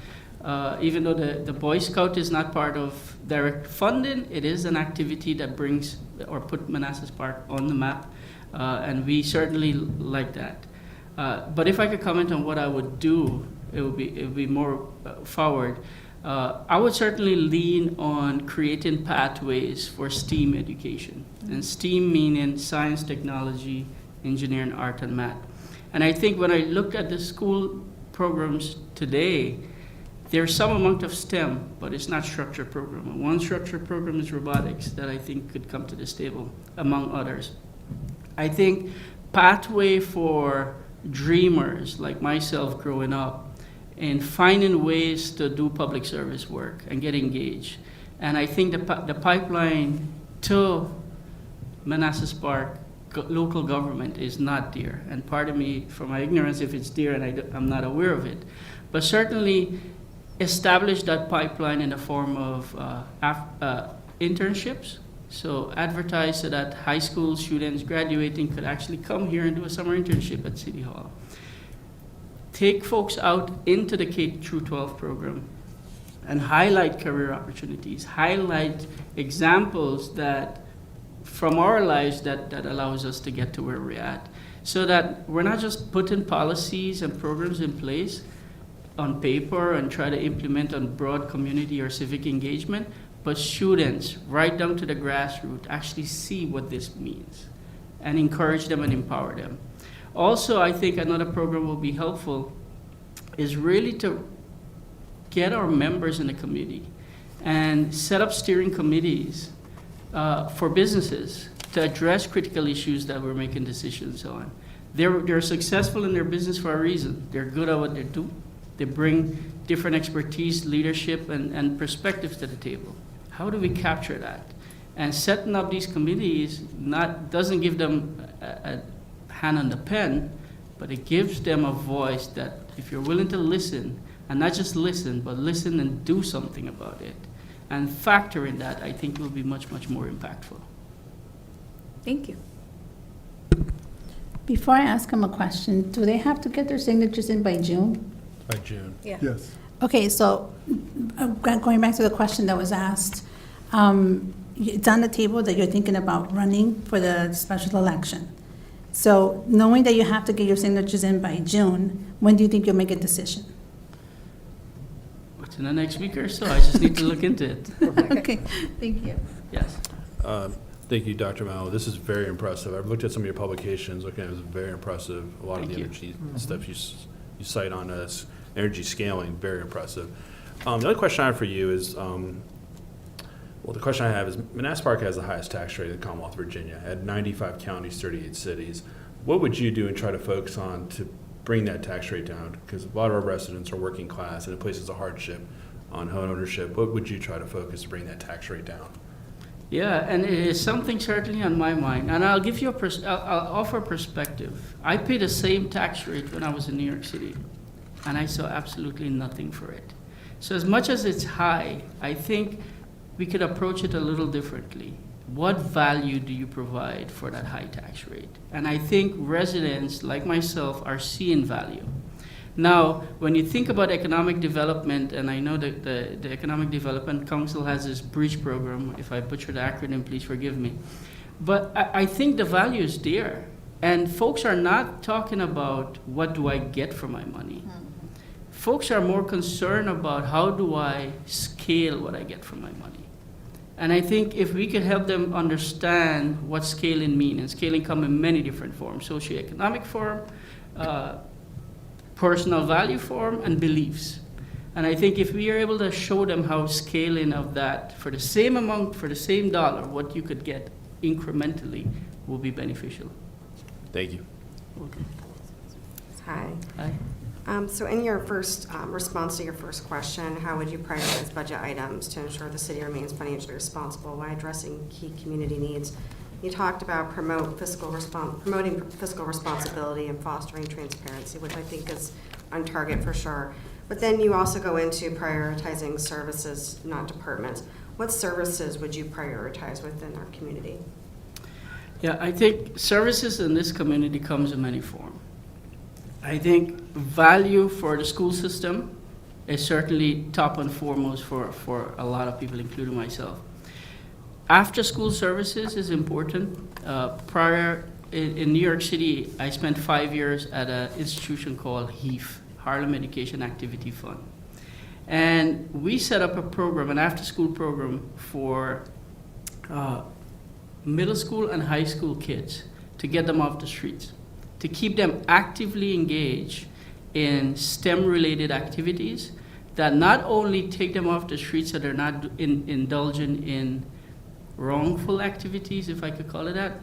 Even though the Boy Scout is not part of direct funding, it is an activity that brings or put Manassas Park on the map, and we certainly like that. But if I could comment on what I would do, it would be more forward. I would certainly lean on creating pathways for STEAM education, and STEAM meaning science, technology, engineering, art, and math. And I think when I looked at the school programs today, there's some amount of STEM, but it's not structured program. And one structured program is robotics that I think could come to this table, among others. I think pathway for dreamers like myself growing up and finding ways to do public service work and get engaged. And I think the pipeline to Manassas Park local government is not there. And pardon me for my ignorance if it's there and I'm not aware of it. But certainly establish that pipeline in the form of internships. So advertise so that high school students graduating could actually come here and do a summer internship at City Hall. Take folks out into the K-12 program and highlight career opportunities, highlight examples that from our lives that allows us to get to where we're at, so that we're not just putting policies and programs in place on paper and try to implement on broad community or civic engagement, but students right down to the grassroots actually see what this means. and encourage them and empower them. Also, I think another program will be helpful is really to get our members in the community and set up steering committees for businesses to address critical issues that we're making decisions on. They're successful in their business for a reason. They're good at what they do. They bring different expertise, leadership, and perspectives to the table. How do we capture that? And setting up these committees doesn't give them a hand on the pen, but it gives them a voice that if you're willing to listen, and not just listen, but listen and do something about it, and factor in that, I think will be much, much more impactful. Thank you. Before I ask them a question, do they have to get their signatures in by June? By June. Yeah. Yes. Okay, so going back to the question that was asked, it's on the table that you're thinking about running for the special election. So knowing that you have to get your signatures in by June, when do you think you'll make a decision? What's in the next week or so? I just need to look into it. Okay, thank you. Yes. Thank you, Dr. Mallow. This is very impressive. I've looked at some of your publications. Looking at it, it was very impressive. A lot of Thank the you. energy stuff you cite on us, energy scaling, very impressive. The other question I have for you is, the question I have is, Manassas Park has the highest tax rate in the Commonwealth of Virginia at 95 counties, 38 cities. What would you do and try to focus on to bring that tax rate down? Because a lot of our residents are working class and it places a hardship on home ownership. What would you try to focus to bring that tax rate down? Yeah, and it is something certainly on my mind. And I'll give you I'll offer perspective. I paid the same tax rate when I was in New York City, and I saw absolutely nothing for it. So as much as it's high, I think we could approach it a little differently. What value do you provide for that high tax rate? And I think residents like myself are seeing value. Now, when you think about economic development, and I know that the Economic Development Council has this bridge program, if I butcher the acronym, please forgive me. But I think the value is there. And folks are not talking about what do I get for my money. Folks are more concerned about how do I scale what I get for my money. And I think if we could help them understand what scaling means, and scaling comes in many different forms, socioeconomic form, personal value form, and beliefs. And I think if we are able to show them how scaling of that for the same amount, for the same dollar, what you could get incrementally will be beneficial. Thank you. Okay. Hi. Hi. So in your first response to your first question, how would you prioritize budget items to ensure the city remains financially responsible while addressing key community needs? You talked about promoting fiscal responsibility and fostering transparency, which I think is on target for sure. But then you also go into prioritizing services, not departments. What services would you prioritize within our community? Yeah, I think services in this community comes in many forms. I think value for the school system is certainly top and foremost for a lot of people, including myself. After-school services is important. In New York City, I spent 5 years at an institution called HEAF, Harlem Education Activity Fund. And we set up a program, an after-school program for middle school and high school kids to get them off the streets, to keep them actively engaged in STEM-related activities that not only take them off the streets so they're not indulging in wrongful activities, if I could call it that,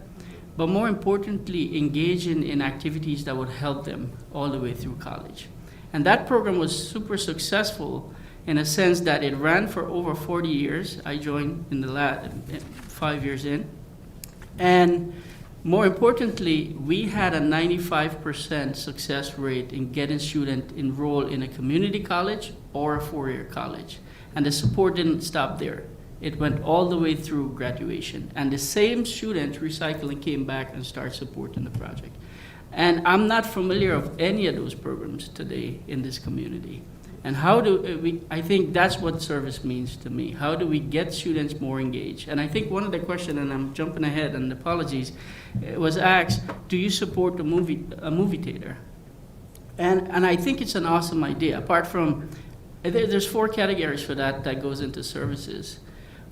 but more importantly, engaging in activities that would help them all the way through college. And that program was super successful in a sense that it ran for over 40 years. I joined in the last 5 years in. And more importantly, we had a 95% success rate in getting students enrolled in a community college or a four-year college. And the support didn't stop there. It went all the way through graduation. And the same students recycling came back and started supporting the project. And I'm not familiar of any of those programs today in this community. And how do we, I think that's what service means to me. How do we get students more engaged? And I think one of the questions, and I'm jumping ahead and apologies, was asked, do you support a movie theater? And I think it's an awesome idea. Apart from, there's 4 categories for that goes into services.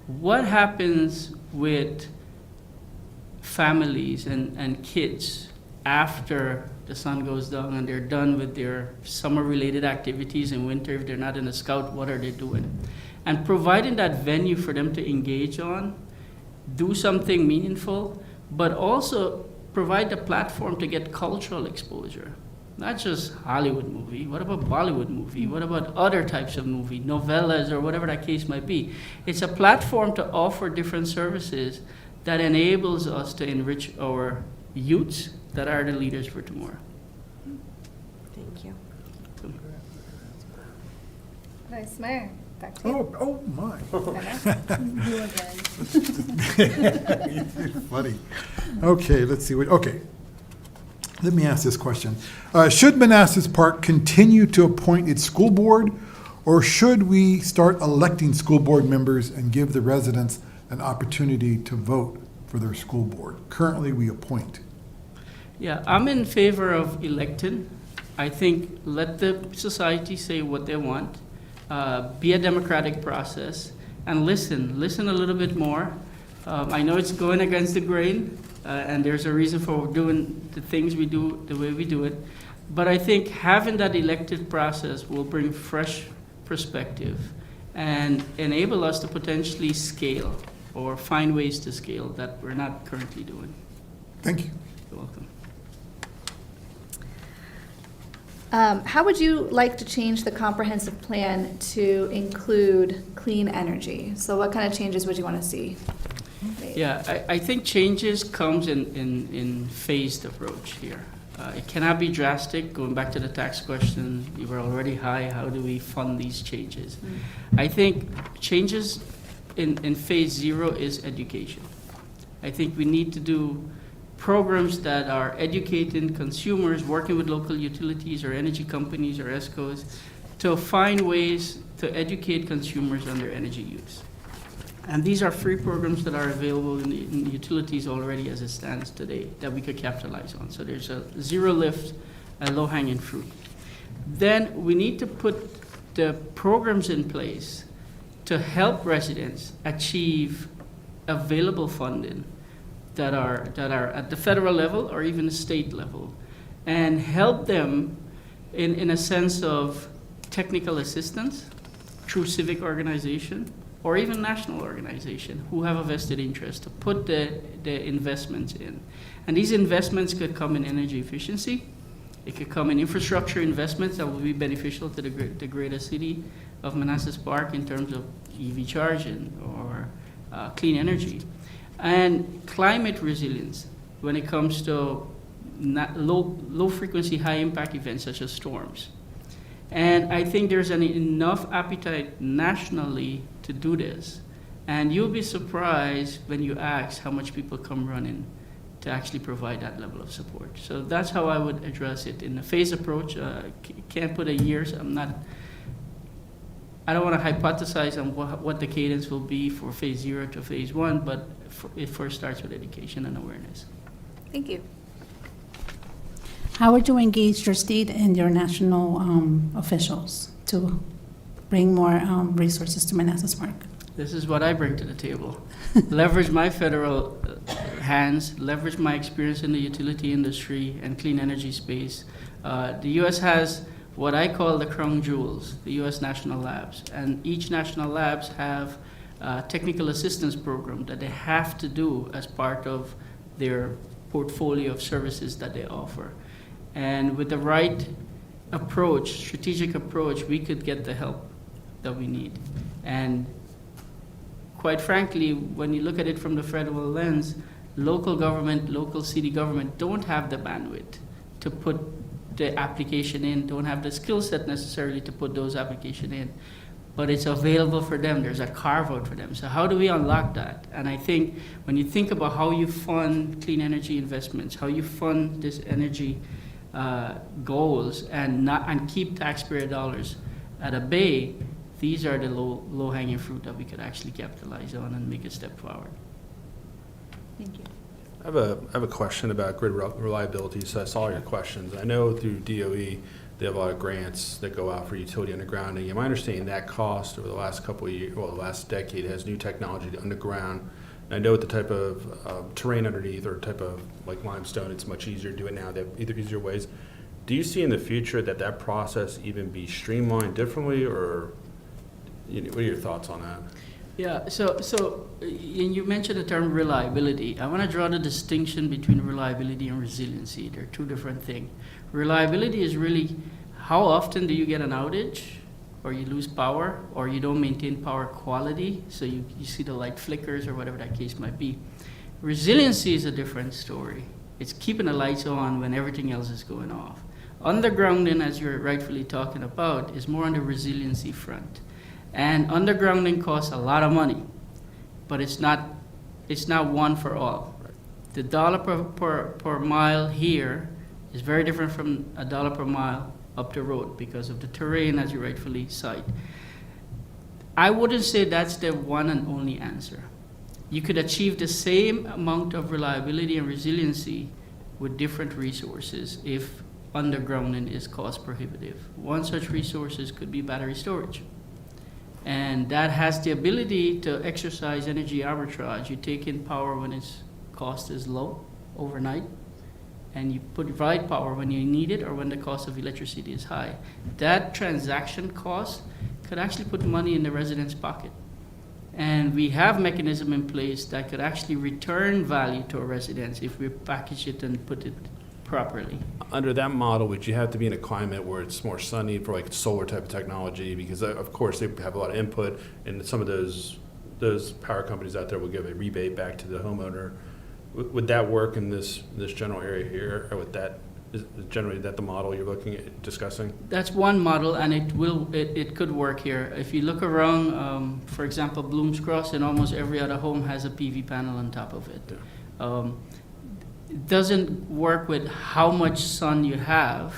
What happens with families and kids after the sun goes down and they're done with their summer-related activities in winter. If they're not in a scout, what are they doing? And providing that venue for them to engage on, do something meaningful, but also provide the platform to get cultural exposure. Not just Hollywood movie, what about Bollywood movie? What about other types of movie, novellas or whatever that case might be? It's a platform to offer different services that enables us to enrich our youths that are the leaders for tomorrow. Thank you. Vice Mayor, back to you. Oh, my. You again. Funny. Okay, let's see. Okay. Let me ask this question. Should Manassas Park continue to appoint its school board, or should we start electing school board members and give the residents an opportunity to vote for their school board? Currently, we appoint. Yeah, I'm in favor of electing. I think let the society say what they want, be a democratic process, and listen a little bit more. I know it's going against the grain, and there's a reason for doing the things we do the way we do it. But I think having that elected process will bring fresh perspective and enable us to potentially scale or find ways to scale that we're not currently doing. Thank you. You're welcome. How would you like to change the comprehensive plan to include clean energy? So what kind of changes would you want to see made? Yeah, I think changes comes in phased approach here. It cannot be drastic. Going back to the tax question, we were already high. How do we fund these changes? I think changes in phase 0 is education. I think we need to do programs that are educating consumers, working with local utilities or energy companies or ESCOs to find ways to educate consumers on their energy use. And these are free programs that are available in utilities already as it stands today that we could capitalize on. So there's a zero lift, a low-hanging fruit. Then we need to put the programs in place to help residents achieve available funding that are at the federal level or even the state level, and help them in a sense of technical assistance through civic organization or even national organization who have a vested interest to put the investments in. And these investments could come in energy efficiency. It could come in infrastructure investments that will be beneficial to the greater city of Manassas Park in terms of EV charging or clean energy. And climate resilience when it comes to low frequency, high impact events such as storms. And I think there's enough appetite nationally to do this. And you'll be surprised when you ask how much people come running to actually provide that level of support. So that's how I would address it in a phase approach. Can't put a year, so I don't want to hypothesize on what the cadence will be for phase 0 to phase 1, but it first starts with education and awareness. Thank you. How would you engage your state and your national officials to bring more resources to Manassas Park? This is what I bring to the table. Leverage my federal hands, leverage my experience in the utility industry and clean energy space. The U.S. has what I call the crown jewels, the U.S. national labs. And each national labs have a technical assistance program that they have to do as part of their portfolio of services that they offer. And with the right approach, strategic approach, we could get the help that we need. And quite frankly, when you look at it from the federal lens, local government, local city government don't have the bandwidth to put the application in, don't have the skill set necessarily to put those applications in. But it's available for them. There's a carve-out for them. So how do we unlock that? And I think when you think about how you fund clean energy investments, how you fund this energy goals and keep taxpayer dollars at a bay, these are the low-hanging fruit that we could actually capitalize on and make a step forward. Thank you. I have a question about grid reliability. So I saw your questions. I know through DOE they have a lot of grants that go out for utility undergrounding. Am I understanding that cost over the last couple of years, well, the last decade, has new technology to underground And I know with the type of terrain underneath or type of like limestone, it's much easier to do it now. They have either easier ways. Do you see in the future that process even be streamlined differently, or what are your thoughts on that? Yeah, so you mentioned the term reliability. I want to draw the distinction between reliability and resiliency. They're two different things. Reliability is really how often do you get an outage, or you lose power, or you don't maintain power quality, so you see the light flickers or whatever that case might be. Resiliency is a different story. It's keeping the lights on when everything else is going off. Undergrounding, as you're rightfully talking about, is more on the resiliency front. And undergrounding costs a lot of money, but it's not one for all. The dollar per mile here is very different from a dollar per mile up the road because of the terrain, as you rightfully cite. I wouldn't say that's the one and only answer. You could achieve the same amount of reliability and resiliency with different resources if undergrounding is cost prohibitive. One such resources could be battery storage. And that has the ability to exercise energy arbitrage. You take in power when its cost is low overnight, and you provide power when you need it or when the cost of electricity is high. That transaction cost could actually put money in the resident's pocket. And we have mechanism in place that could actually return value to our residents if we package it and put it properly. Under that model, would you have to be in a climate where it's more sunny for like solar type of technology? Because of course they have a lot of input, and some of those power companies out there will give a rebate back to the homeowner. Would that work in this general area here, or would that is generally that the model you're looking at discussing? That's one model, and it could work here. If you look around, for example, Bloom's Cross, and almost every other home has a PV panel on top of it. Yeah. It doesn't work with how much sun you have.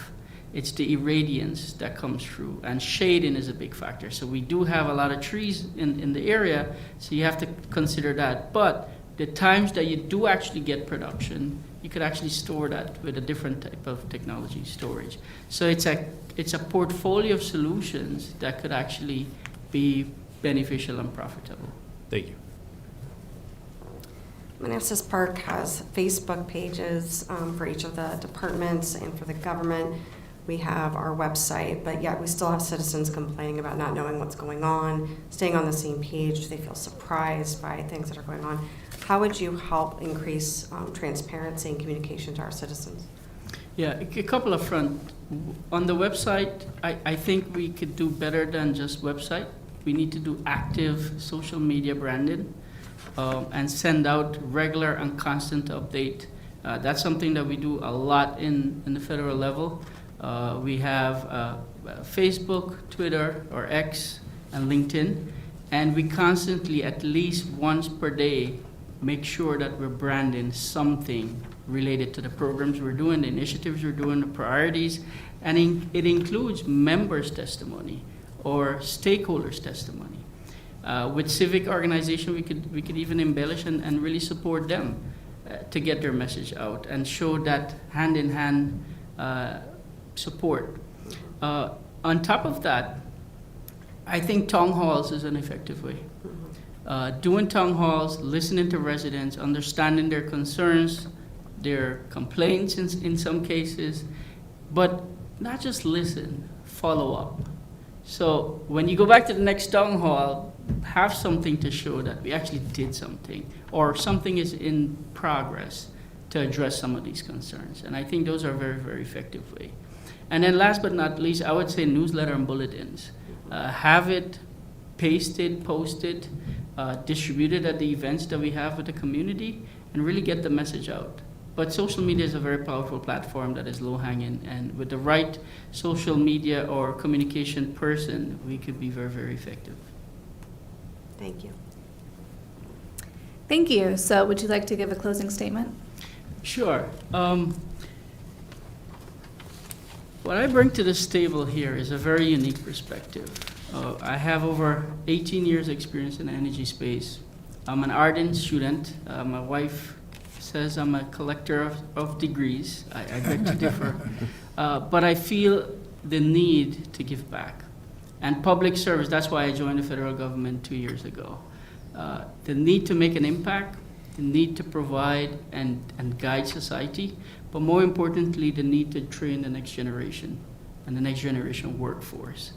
It's the irradiance that comes through, and shading is a big factor. So we do have a lot of trees in the area, so you have to consider that. But the times that you do actually get production, you could actually store that with a different type of technology storage. So it's a portfolio of solutions that could actually be beneficial and profitable. Thank you. Manassas Park has Facebook pages for each of the departments and for the government. We have our website, but yet we still have citizens complaining about not knowing what's going on, staying on the same page. They feel surprised by things that are going on. How would you help increase transparency and communication to our citizens? Yeah, a couple of front. On the website, I think we could do better than just website. We need to do active social media branding. And send out regular and constant update. That's something that we do a lot in the federal level. We have Facebook, Twitter, or X, and LinkedIn, and we constantly, at least once per day, make sure that we're branding something related to the programs we're doing, the initiatives we're doing, the priorities, and it includes members' testimony or stakeholders' testimony. With civic organization, we could even embellish and really support them to get their message out and show that hand-in-hand support. On top of that, I think town halls is an effective way. Doing town halls, listening to residents, understanding their concerns, their complaints in some cases, but not just listen, follow up. So when you go back to the next town hall, have something to show that we actually did something, or something is in progress to address some of these concerns. And I think those are very, very effective way. And then last but not least, I would say newsletter and bulletins. Have it pasted, posted, distributed at the events that we have with the community, and really get the message out. But social media is a very powerful platform that is low-hanging, and with the right social media or communication person, we could be very, very effective. Thank you. Thank you. So would you like to give a closing statement? Sure. What I bring to this table here is a very unique perspective. I have over 18 years experience in the energy space. I'm an ardent student. My wife says I'm a collector of degrees. I beg to differ. But I feel the need to give back. And public service, that's why I joined the federal government 2 years ago. The need to make an impact the need to provide and guide society, but more importantly, the need to train the next generation and the next generation workforce.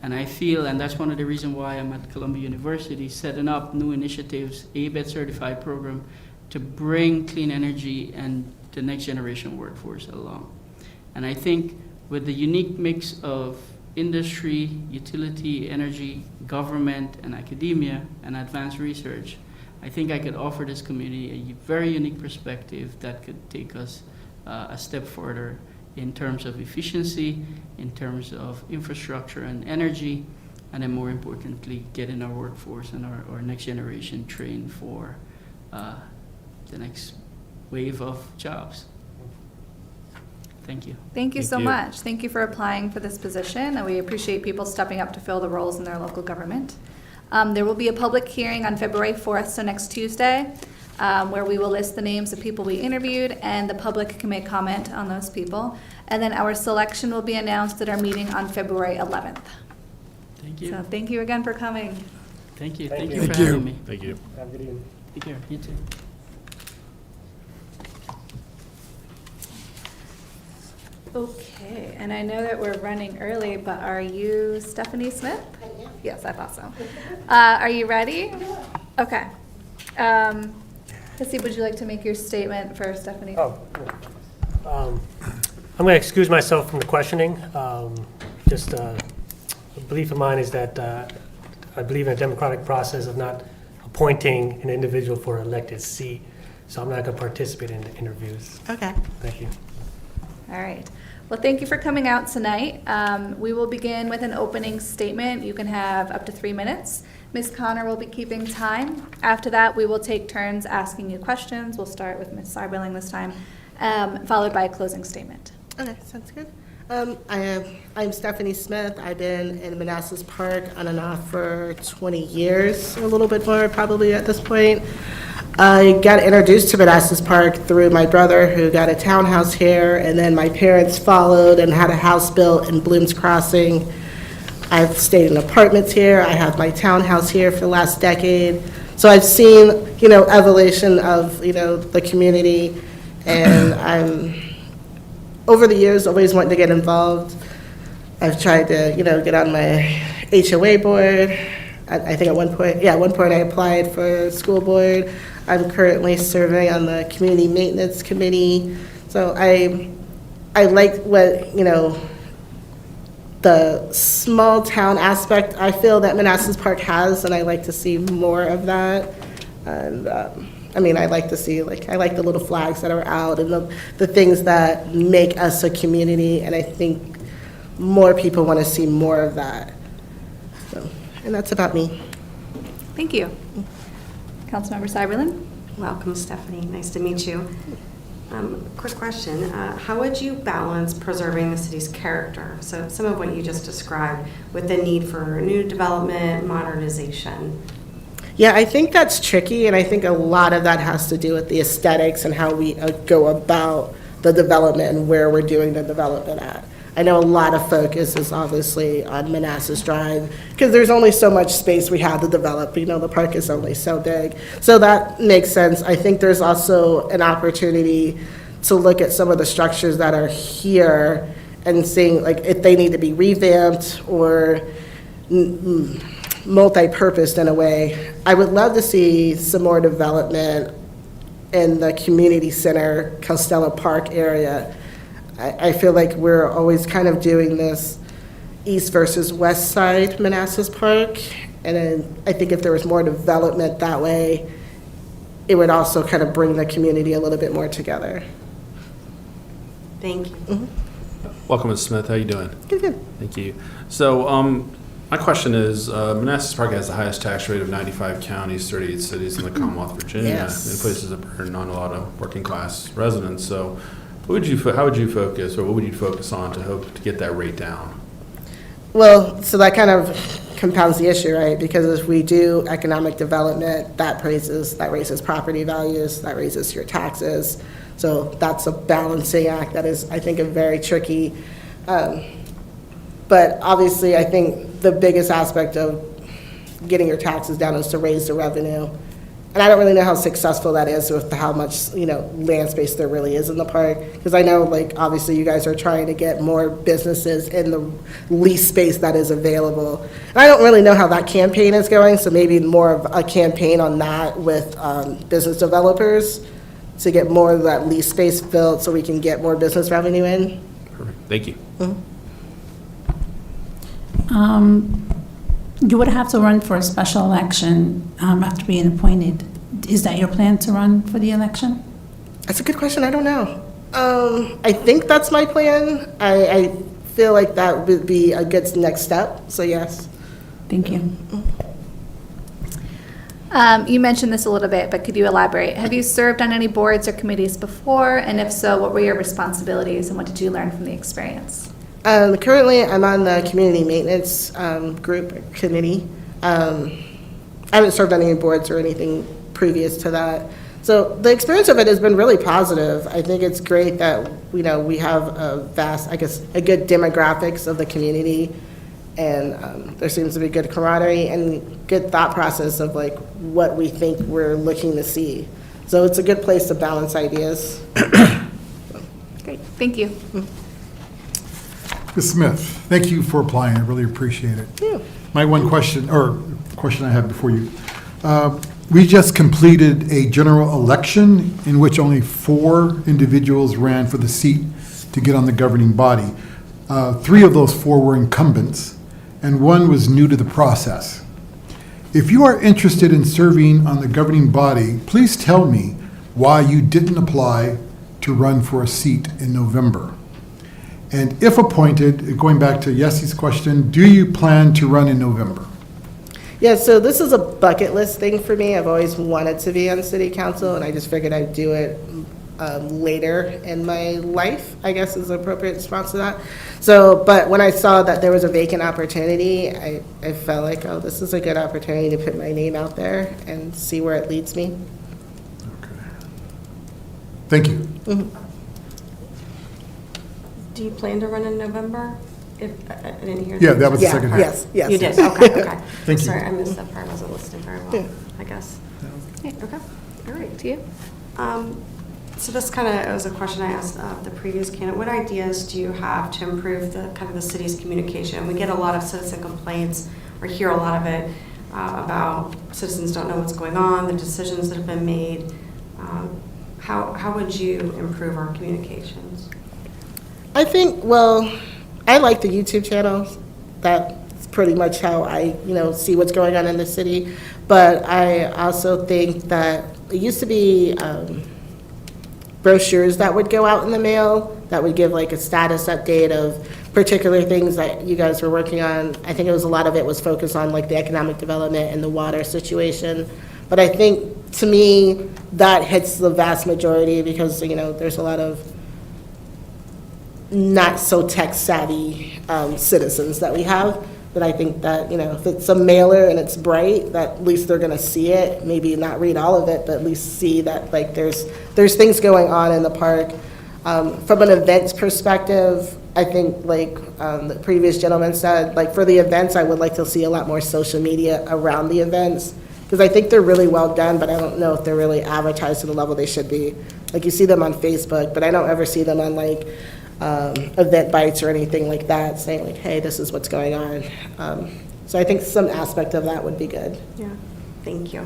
And I feel, and that's one of the reasons why I'm at Columbia University, setting up new initiatives, ABET certified program, to bring clean energy and the next generation workforce along. And I think with the unique mix of industry, utility, energy, government, and academia, and advanced research, I think I could offer this community a very unique perspective that could take us a step further in terms of efficiency, in terms of infrastructure and energy, and then more importantly, getting our workforce and our next generation trained for the next wave of jobs. Thank you. Thank you Thank so you. much. Thank you for applying for this position, and we appreciate people stepping up to fill the roles in their local government. There will be a public hearing on February 4th, so next Tuesday, where we will list the names of people we interviewed, and the public can make comment on those people. And then our selection will be announced at our meeting on February 11th. Thank you. So thank you again for coming. Thank you. Thank Thank you. you for Thank you. having me. Thank you. Have a good evening. Take care. You too. Okay, and I know that we're running early, but are you Stephanie Smith? Yes, I thought so. Are you ready? Okay. Cassie, would you like to make your statement for Stephanie? Oh, I'm going to excuse myself from the questioning. Just a belief of mine is that I believe in a democratic process of not appointing an individual for an elected seat, so I'm not going to participate in the interviews. Okay. Thank you. All right. Well, thank you for coming out tonight. We will begin with an opening statement. You can have up to 3 minutes. Ms. Connor will be keeping time. After that, we will take turns asking you questions. We'll start with Ms. Sarbilling this time, followed by a closing statement. Okay, sounds good. I'm Stephanie Smith. I've been in Manassas Park on and off for 20 years, a little bit more probably at this point. I got introduced to Manassas Park through my brother who got a townhouse here, and then my parents followed and had a house built in Bloom's Crossing. I've stayed in apartments here. I have my townhouse here for the last decade. So I've seen, evolution of, the community, and I'm, over the years, always wanting to get involved. I've tried to, get on my HOA board. I think at one point I applied for school board. I'm currently serving on the community maintenance committee. So I like what, the small town aspect I feel that Manassas Park has, and I like to see more of that. And I like to see, I like the little flags that are out and the things that make us a community, and I think more people want to see more of that. So, and that's about me. Thank you. Councilmember Cyberlin? Welcome, Stephanie. Nice to meet you. Quick question. How would you balance preserving the city's character, so some of what you just described, with the need for new development, modernization? Yeah, I think that's tricky, and I think a lot of that has to do with the aesthetics and how we go about the development and where we're doing the development at. I know a lot of focus is obviously on Manassas Drive, because there's only so much space we have to develop. The park is only so big. So that makes sense. I think there's also an opportunity to look at some of the structures that are here and seeing if they need to be revamped or multi-purposed in a way. I would love to see some more development in the community center, Costello Park area. I feel like we're always kind of doing this east versus west side Manassas Park, and then I think if there was more development that way, it would also kind of bring the community a little bit more together. Thank you. Mm-hmm. Welcome, Ms. Smith. How you doing? Good. Thank you. So, my question is, Manassas Park has the highest tax rate of 95 counties, 38 cities in the Commonwealth of Virginia, Yes. and places that burden on a lot of working class residents. So, how would you focus, or what would you focus on to hope to get that rate down? Well, so that kind of compounds the issue, right? Because if we do economic development, that raises property values, that raises your taxes. So that's a balancing act that is, I think, a very tricky. But obviously, I think the biggest aspect of getting your taxes down is to raise the revenue. And I don't really know how successful that is with how much, land space there really is in the park. Because I know, like, obviously you guys are trying to get more businesses in the lease space that is available. And I don't really know how that campaign is going, so maybe more of a campaign on that with business developers to get more of that lease space filled so we can get more business revenue in. Perfect. Thank you. You would have to run for a special election after being appointed. Is that your plan to run for the election? That's a good question. I don't know. I think that's my plan. I feel like that would be a good next step, so yes. Thank you. You mentioned this a little bit, but could you elaborate? Have you served on any boards or committees before? And if so, what were your responsibilities and what did you learn from the experience? Currently, I'm on the community maintenance group or committee. I haven't served on any boards or anything previous to that. So the experience of it has been really positive. I think it's great that, we have a vast, a good demographics of the community. And there seems to be good camaraderie and good thought process of like what we think we're looking to see. So it's a good place to balance ideas. Great, thank you. Ms. Smith, thank you for applying. I really appreciate it. Yeah. My one question I have before you. We just completed a general election in which only 4 individuals ran for the seat to get on the governing body. 3 of those 4 were incumbents, and 1 was new to the process. If you are interested in serving on the governing body, please tell me why you didn't apply to run for a seat in November. And if appointed, going back to Yessi's question, do you plan to run in November? Yeah, so this is a bucket list thing for me. I've always wanted to be on city council, and I just figured I'd do it later in my life, I guess is the appropriate response to that. So, but when I saw that there was a vacant opportunity, I felt like, oh, this is a good opportunity to put my name out there and see where it leads me. Okay. Thank you. Mm-hmm. Do you plan to run in November? If I didn't hear. Yeah, that was the Yeah, second half. yes. You did, okay. Thank you. Sorry, I missed that part, I wasn't listening very well, I guess. Okay, Okay. all right, to you. So this kind of was a question I asked the previous candidate. What ideas do you have to improve the city's communication? We get a lot of citizen complaints, or hear a lot of it, about citizens don't know what's going on, the decisions that have been made. How would you improve our communications? I think, well, I like the YouTube channel. That's pretty much how I, see what's going on in the city. But I also think that it used to be brochures that would go out in the mail that would give like a status update of particular things that you guys were working on. I think a lot of it was focused on like the economic development and the water situation. But I think, to me, that hits the vast majority because, there's a lot of not so tech savvy citizens that we have, that I think that, if it's a mailer and it's bright, that at least they're gonna see it, maybe not read all of it, but at least see that like there's things going on in the park. From an events perspective, I think like the previous gentleman said, like for the events, I would like to see a lot more social media around the events, because I think they're really well done, but I don't know if they're really advertised to the level they should be. Like you see them on Facebook, but I don't ever see them on like event bites or anything like that, saying like, hey, this is what's going on. So I think some aspect of that would be good. Yeah, thank you.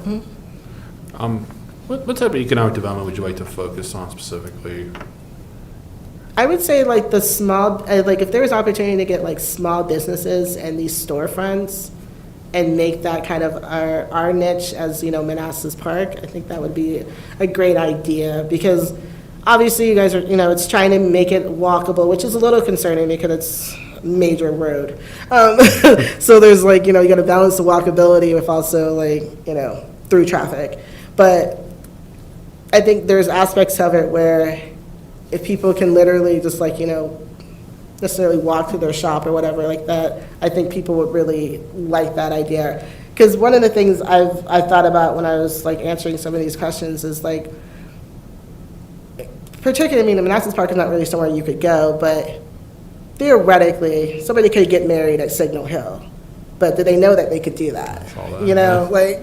What type of economic development would you like to focus on specifically? I would say like the small, like if there was opportunity to get like small businesses and these storefronts and make that kind of our niche as, Manassas Park, I think that would be a great idea, because obviously you guys are, it's trying to make it walkable, which is a little concerning because it's a major road. So there's like, you got to balance the walkability with also like, through traffic. But I think there's aspects of it where if people can literally just like, necessarily walk to their shop or whatever like that, I think people would really like that idea. Because one of the things I've thought about when I was like answering some of these questions is like, particularly, the Manassas Park is not really somewhere you could go, but theoretically, somebody could get married at Signal Hill. but do they know that they could do that? Saw that, You know, like,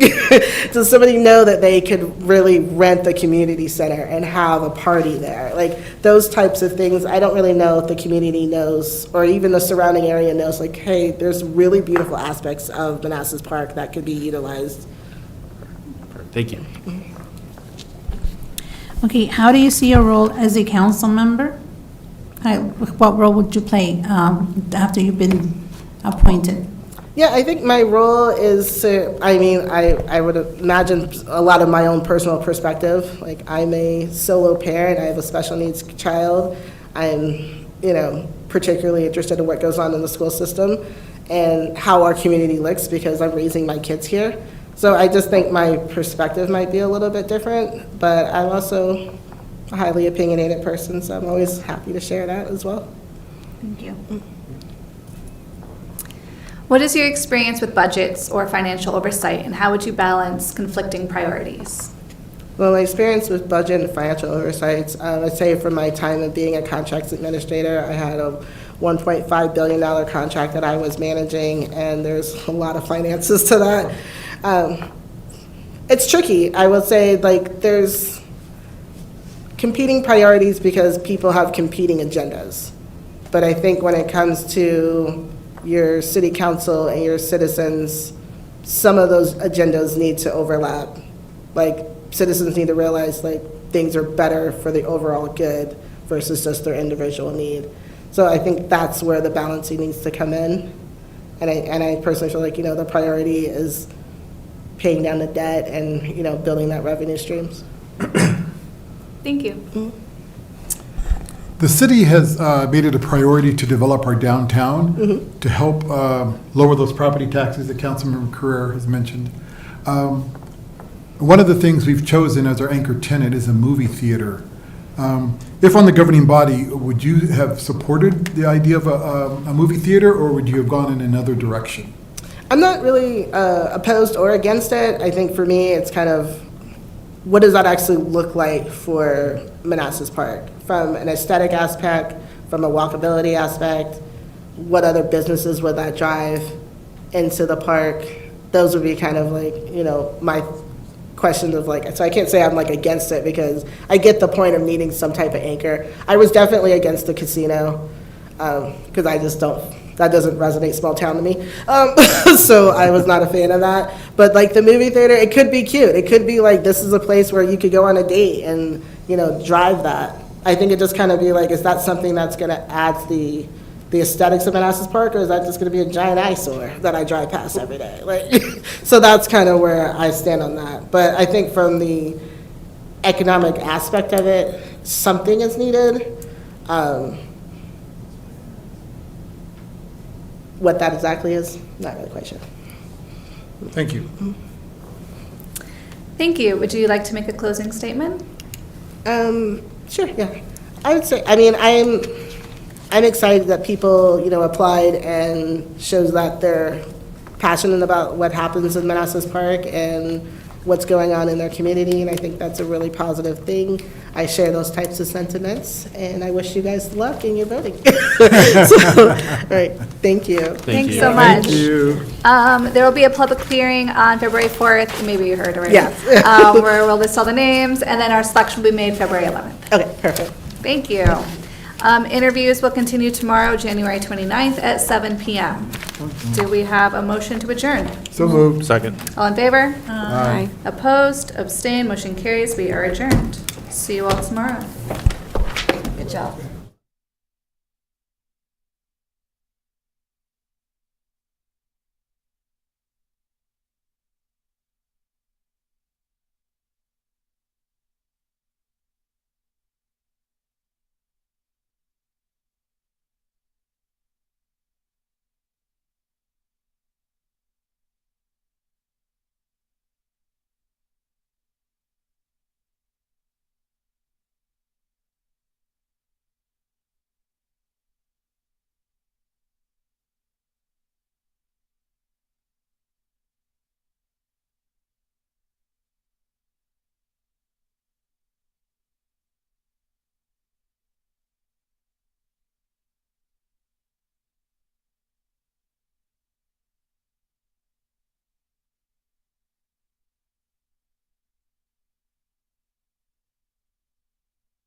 does somebody know that they could really rent the community center and have a party there? Like, those types of things, I don't really know if the community knows, or even the surrounding area knows, like, hey, there's really beautiful aspects of Manassas Park that could be utilized. Thank you. Okay, how do you see your role as a council member? What role would you play after you've been appointed? Yeah, I think my role is to, I would imagine a lot of my own personal perspective. Like, I'm a solo parent, I have a special needs child. I'm, particularly interested in what goes on in the school system and how our community looks because I'm raising my kids here. So I just think my perspective might be a little bit different, but I'm also a highly opinionated person, so I'm always happy to share that as well. Thank you. What is your experience with budgets or financial oversight, and how would you balance conflicting priorities? Well, my experience with budget and financial oversights, I'd say from my time of being a contracts administrator, I had a $1.5 billion contract that I was managing, and there's a lot of finances to that. It's tricky. I would say, like, there's competing priorities because people have competing agendas. But I think when it comes to your city council and your citizens, some of those agendas need to overlap. Like, citizens need to realize, like, things are better for the overall good versus just their individual need. So I think that's where the balancing needs to come in. And I personally feel like, the priority is paying down the debt and, building that revenue streams. Thank you. Mm-hmm. The city has made it a priority to develop our downtown to help lower those property taxes that Councilmember Carrera has mentioned. One of the things we've chosen as our anchor tenant is a movie theater. If on the governing body, would you have supported the idea of a movie theater, or would you have gone in another direction? I'm not really opposed or against it. I think for me, it's kind of, what does that actually look like for Manassas Park? From an aesthetic aspect, from a walkability aspect, what other businesses would that drive into the park? Those would be kind of like, my questions of like, so I can't say I'm like against it because I get the point of needing some type of anchor. I was definitely against the casino because I just don't, that doesn't resonate small town to me. So I was not a fan of that. But like the movie theater, it could be cute. It could be like, this is a place where you could go on a date and, drive that. I think it just kind of be like, is that something that's going to add the aesthetics of Manassas Park, or is that just going to be a giant eyesore that I drive past every day? Like, so that's kind of where I stand on that. But I think from the economic aspect of it, something is needed. What that exactly is, not really quite sure. Thank you. Thank you. Would you like to make a closing statement? Sure, yeah. I would say, I'm excited that people, applied and shows that they're passionate about what happens in Manassas Park and what's going on in their community, and I think that's a really positive thing. I share those types of sentiments, and I wish you guys luck in your voting. So, all right, thank you. Thanks so much. Thank you. There will be a public hearing on February 4th, maybe you heard already. Yes. Where we'll list all the names, and then our selection will be made February 11th. Okay, perfect. Thank you. Interviews will continue tomorrow, January 29th at 7 p.m. Do we have a motion to adjourn? So moved. Second. All in favor? Aye. Opposed? Abstained? Motion carries. We are adjourned. See you all tomorrow. Good job.